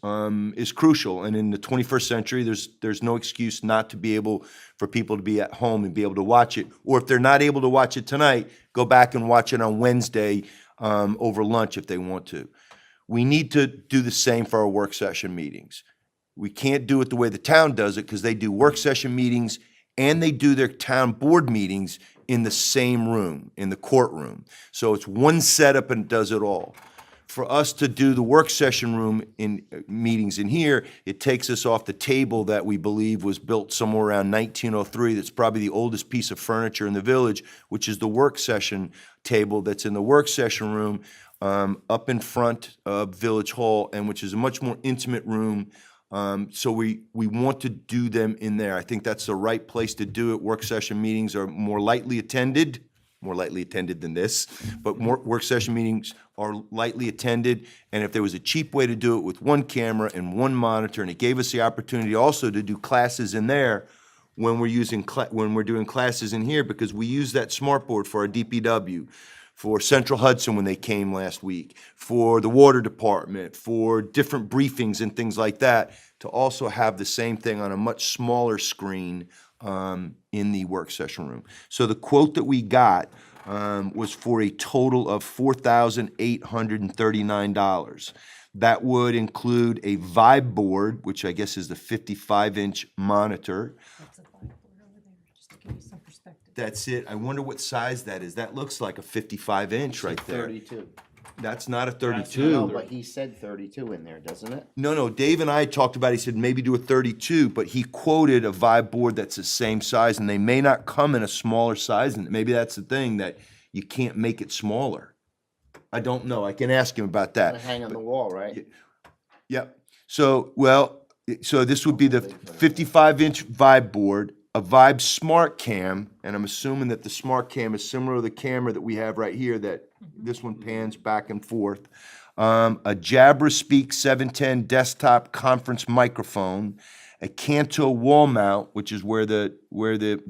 is crucial, and in the 21st century, there's no excuse not to be able for people to be at home and be able to watch it. Or if they're not able to watch it tonight, go back and watch it on Wednesday over lunch if they want to. We need to do the same for our work session meetings. We can't do it the way the town does it, because they do work session meetings and they do their town board meetings in the same room, in the courtroom. So it's one setup and it does it all. For us to do the work session room in meetings in here, it takes us off the table that we believe was built somewhere around 1903. That's probably the oldest piece of furniture in the village, which is the work session table that's in the work session room up in front of Village Hall, and which is a much more intimate room. So we want to do them in there. I think that's the right place to do it. Work session meetings are more lightly attended than this, but more work session meetings are lightly attended. And if there was a cheap way to do it with one camera and one monitor, and it gave us the opportunity also to do classes in there when we're doing classes in here, because we use that smartboard for our DPW, for Central Hudson when they came last week, for the water department, for different briefings and things like that, to also have the same thing on a much smaller screen in the work session room. So the quote that we got was for a total of $4,839. That would include a Vibe board, which I guess is the 55-inch monitor. That's a blackboard over there, just to give you some perspective. That's it. I wonder what size that is. That looks like a 55-inch right there. 32. That's not a No, 32. but he said 32 in there, doesn't it? No, Dave and I talked about it. He said maybe do a 32, but he quoted a Vibe board that's the same size, and they may not come in a smaller size, and maybe that's the thing, that you can't make it smaller. I don't know. I can ask him about They that. hang on the wall, right? Yep. So this would be the 55-inch Vibe board, a Vibe Smart Cam, and I'm assuming that the Smart Cam is similar to the camera that we have right here, that this one pans back and forth. A Jabra Speak 710 desktop conference microphone, a Canto wall mount, which is where the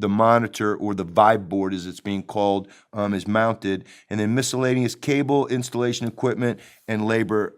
monitor, or the Vibe board as it's being called, is mounted, and then miscellaneous cable, installation equipment, and labor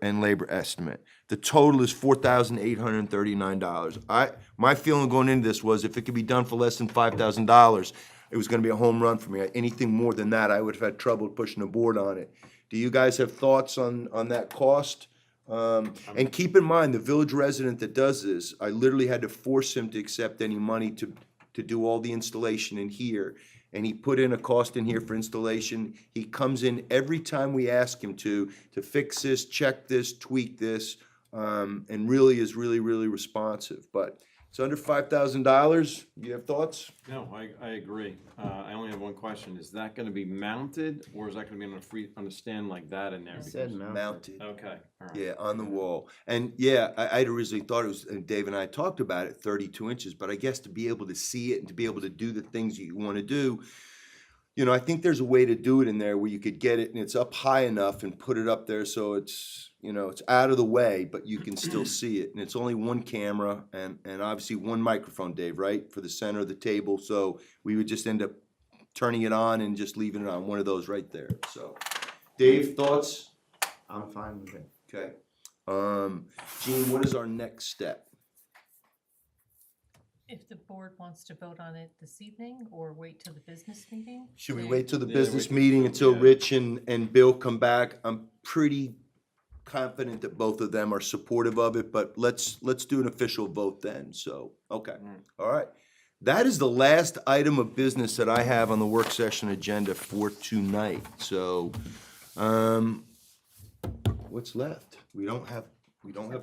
estimate. The total is $4,839. My feeling going into this was, if it could be done for less than $5,000, it was gonna be a home run for me. Anything more than that, I would have had trouble pushing the board on it. Do you guys have thoughts on that cost? And keep in mind, the village resident that does this, I literally had to force him to accept any money to to do all the installation in here. And he put in a cost in here for installation. He comes in every time we ask him to fix this, check this, tweak this, and really is really responsive. But it's under $5,000. You have thoughts? No, I agree. I only have one question. Is that gonna be mounted, or is that gonna be on a stand like that in there? Said Because- mounted. Mounted. Okay, all right. Yeah, on the wall. And yeah, I'd originally thought it was, and Dave and I talked about it, 32 inches, but I guess to be able to see it and to be able to do the things you want to do, you know, I think there's a way to do it in there where you could get it and it's up high enough and put it up there so it's, you know, it's out of the way, but you can still see it. And it's only one camera and obviously one microphone, Dave, right? For the center of the table. So we would just end up turning it on and just leaving it on, one of those right there. So, Dave, thoughts? I'm fine with it. Okay. Gene, what is our next step? If the board wants to vote on it this evening or wait till the business meeting? Should we to- wait till the Yeah, business we can- meeting until yeah. Rich and Bill come back? I'm pretty confident that both of them are supportive of it, but let's do an official vote then, so, okay. All right. That is the last item of business that I have on the work session agenda for tonight, so, what's left? We don't have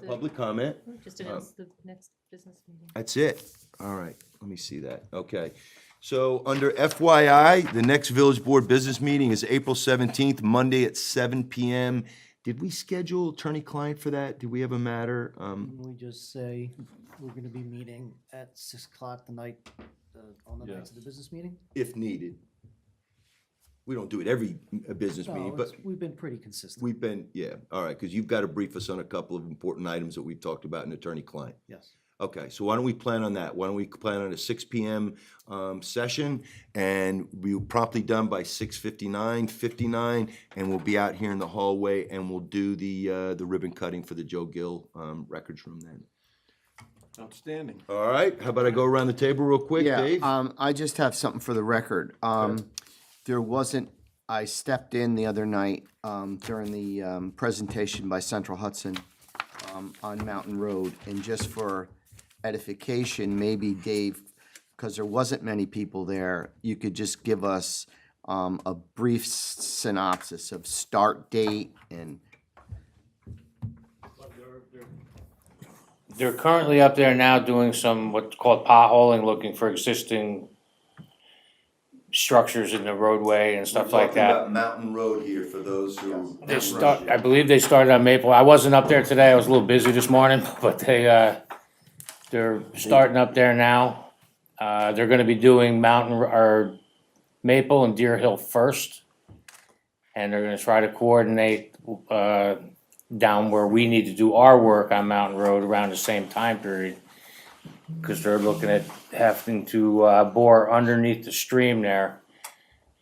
public comment. Just announce the next business meeting. That's it. All right, let me see that. Okay. So under FYI, the next village board business meeting is April 17th, Monday at 7 PM. Did we schedule attorney-client for that? Do we have a matter? Can we just say we're gonna be meeting at 6 o'clock the night, on the nights of the business meeting? If needed. We don't do it every business meeting, No, but we've been pretty consistent. we've been, yeah, all right, because you've got to brief us on a couple of important items that we've talked about in attorney-client. Yes. Okay, so why don't we plan on that? Why don't we plan on a 6 PM session? And we'll promptly done by 6:59, and we'll be out here in the hallway and we'll do the ribbon cutting for the Joe Gill records room then. Outstanding. All right, how about I go around the table real quick, Dave? Yeah, I just have something for the record. There wasn't, I stepped in the other night, during the, presentation by Central Hudson, on Mountain Road, and just for edification, maybe Dave, because there wasn't many people there, you could just give us, a brief synopsis of start date and, They're currently up there now doing some what's called potholing, looking for existing structures in the roadway and stuff like that. Mountain Road here for those who. I believe they started on Maple. I wasn't up there today. I was a little busy this morning, but they're starting up there now. They're gonna be doing Maple and Deer Hill first. And they're gonna try to coordinate, down where we need to do our work on Mountain Road around the same time period. Cause they're looking at having to, bore underneath the stream there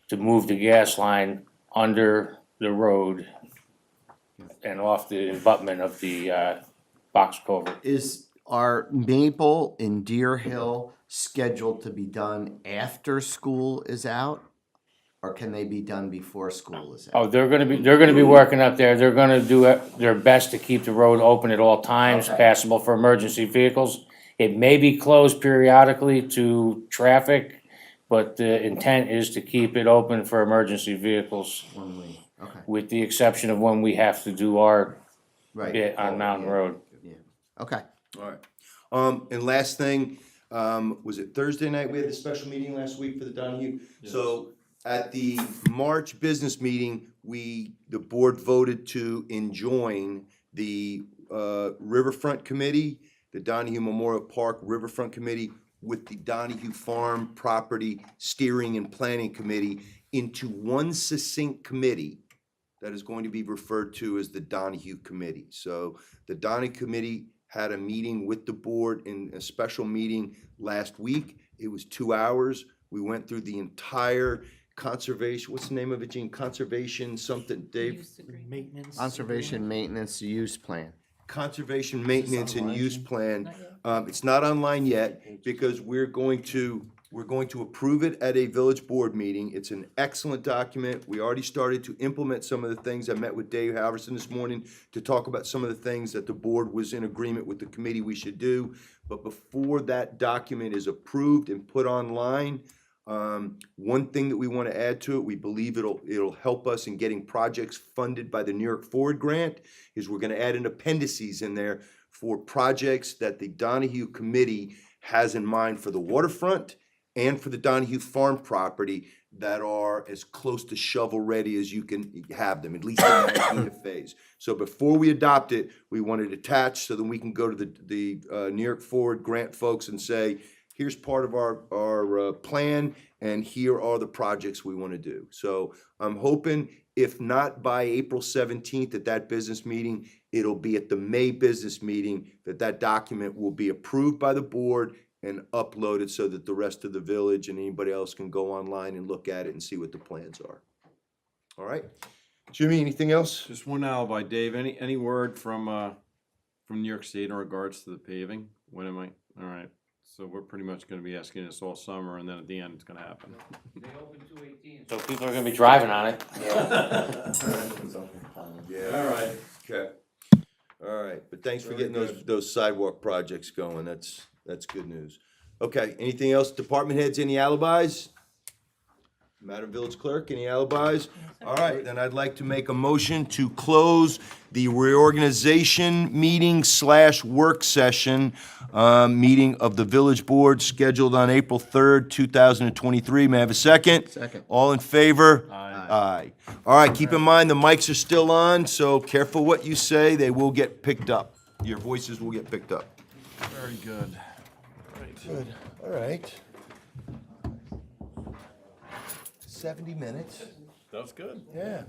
to move the gas line under the road and off the abutment of the, box culvert. are Maple and Deer Hill scheduled to be done after school is out? Or can they be done before school is out? Oh, they're gonna be working up there. They're gonna do their best to keep the road open at all times, Okay. passable for emergency vehicles. It may be closed periodically to traffic, but the intent is to keep it open for emergency vehicles, Okay, with the exception of when we have to do our right. bit on Mountain Road. Yeah, okay. All right. And last thing, was it Thursday night? We had the special meeting last week for the Donahue. So at the March business meeting, the board voted to enjoin the Riverfront Committee, the Donahue Memorial Park Riverfront Committee with the Donahue Farm Property Steering and Planning Committee into one succinct committee that is going to be referred to as the Donahue Committee. So the Donahue Committee had a meeting with the board in a special meeting last week. It was 2 hours. We went through the entire conservation, what's the name of it, Gene? Conservation something, Dave? Use agreement. Maintenance. Conservation maintenance use plan. Conservation maintenance and online, use Gene? plan. Not yet. It's not online yet because we're going to We're going to approve it at a village board meeting. It's an excellent document. We already started to implement some of the things. I met with Dave Halverson this morning to talk about some of the things that the board was in agreement with the committee we should do. But before that document is approved and put online, one thing that we want to add to it, we believe it'll help us in getting projects funded by the New York Forward Grant, is we're going to add an appendices in there for projects that the Donahue Committee has in mind for the waterfront and for the Donahue Farm property that are as close to shovel-ready as you can have them, at least in the idea phase. So before we adopt it, we want it attached so that we can go to the New York Forward Grant folks and say, here's part of our plan, and here are the projects we want to do. So I'm hoping, if not by April 17th at that business meeting, it'll be at the May business meeting that document will be approved by the board and uploaded so that the rest of the village and anybody else can go online and look at it and see what the plans are. All right? Jimmy, anything else? Just one alibi, Dave. Any word from New York State in regards to the paving? When am I? All right. So we're pretty much gonna be asking this all summer, and then at the end, it's gonna happen. They opened 218, so people are gonna be driving on it. Yeah. All right. Okay. All right, but thanks for getting those sidewalk projects going. That's good news. Okay, anything else? Department heads, any alibis? Madam Village Clerk, any alibis? All right, then I'd like to make a motion to close the reorganization meeting / work session meeting of the village board scheduled on April 3rd, 2023. May I have a second? Second. All in favor? Aye. Aye. All right, keep in mind, the mics are still on, so careful what you say. They will get picked up. Your voices will get picked up. Very good. Right. Good, all right. 70 minutes, That's good. yeah.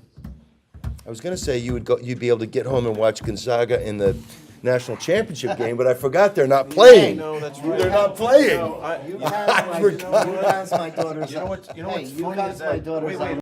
I was gonna say you'd be able to get home and watch Gonzaga in the national championship game, but I forgot they're not playing. No, that's right. They're not playing. No, You I guys, forgot. you guys, my daughter's. You know what's Hey, funny you guys, is my that- daughter's wait, wait,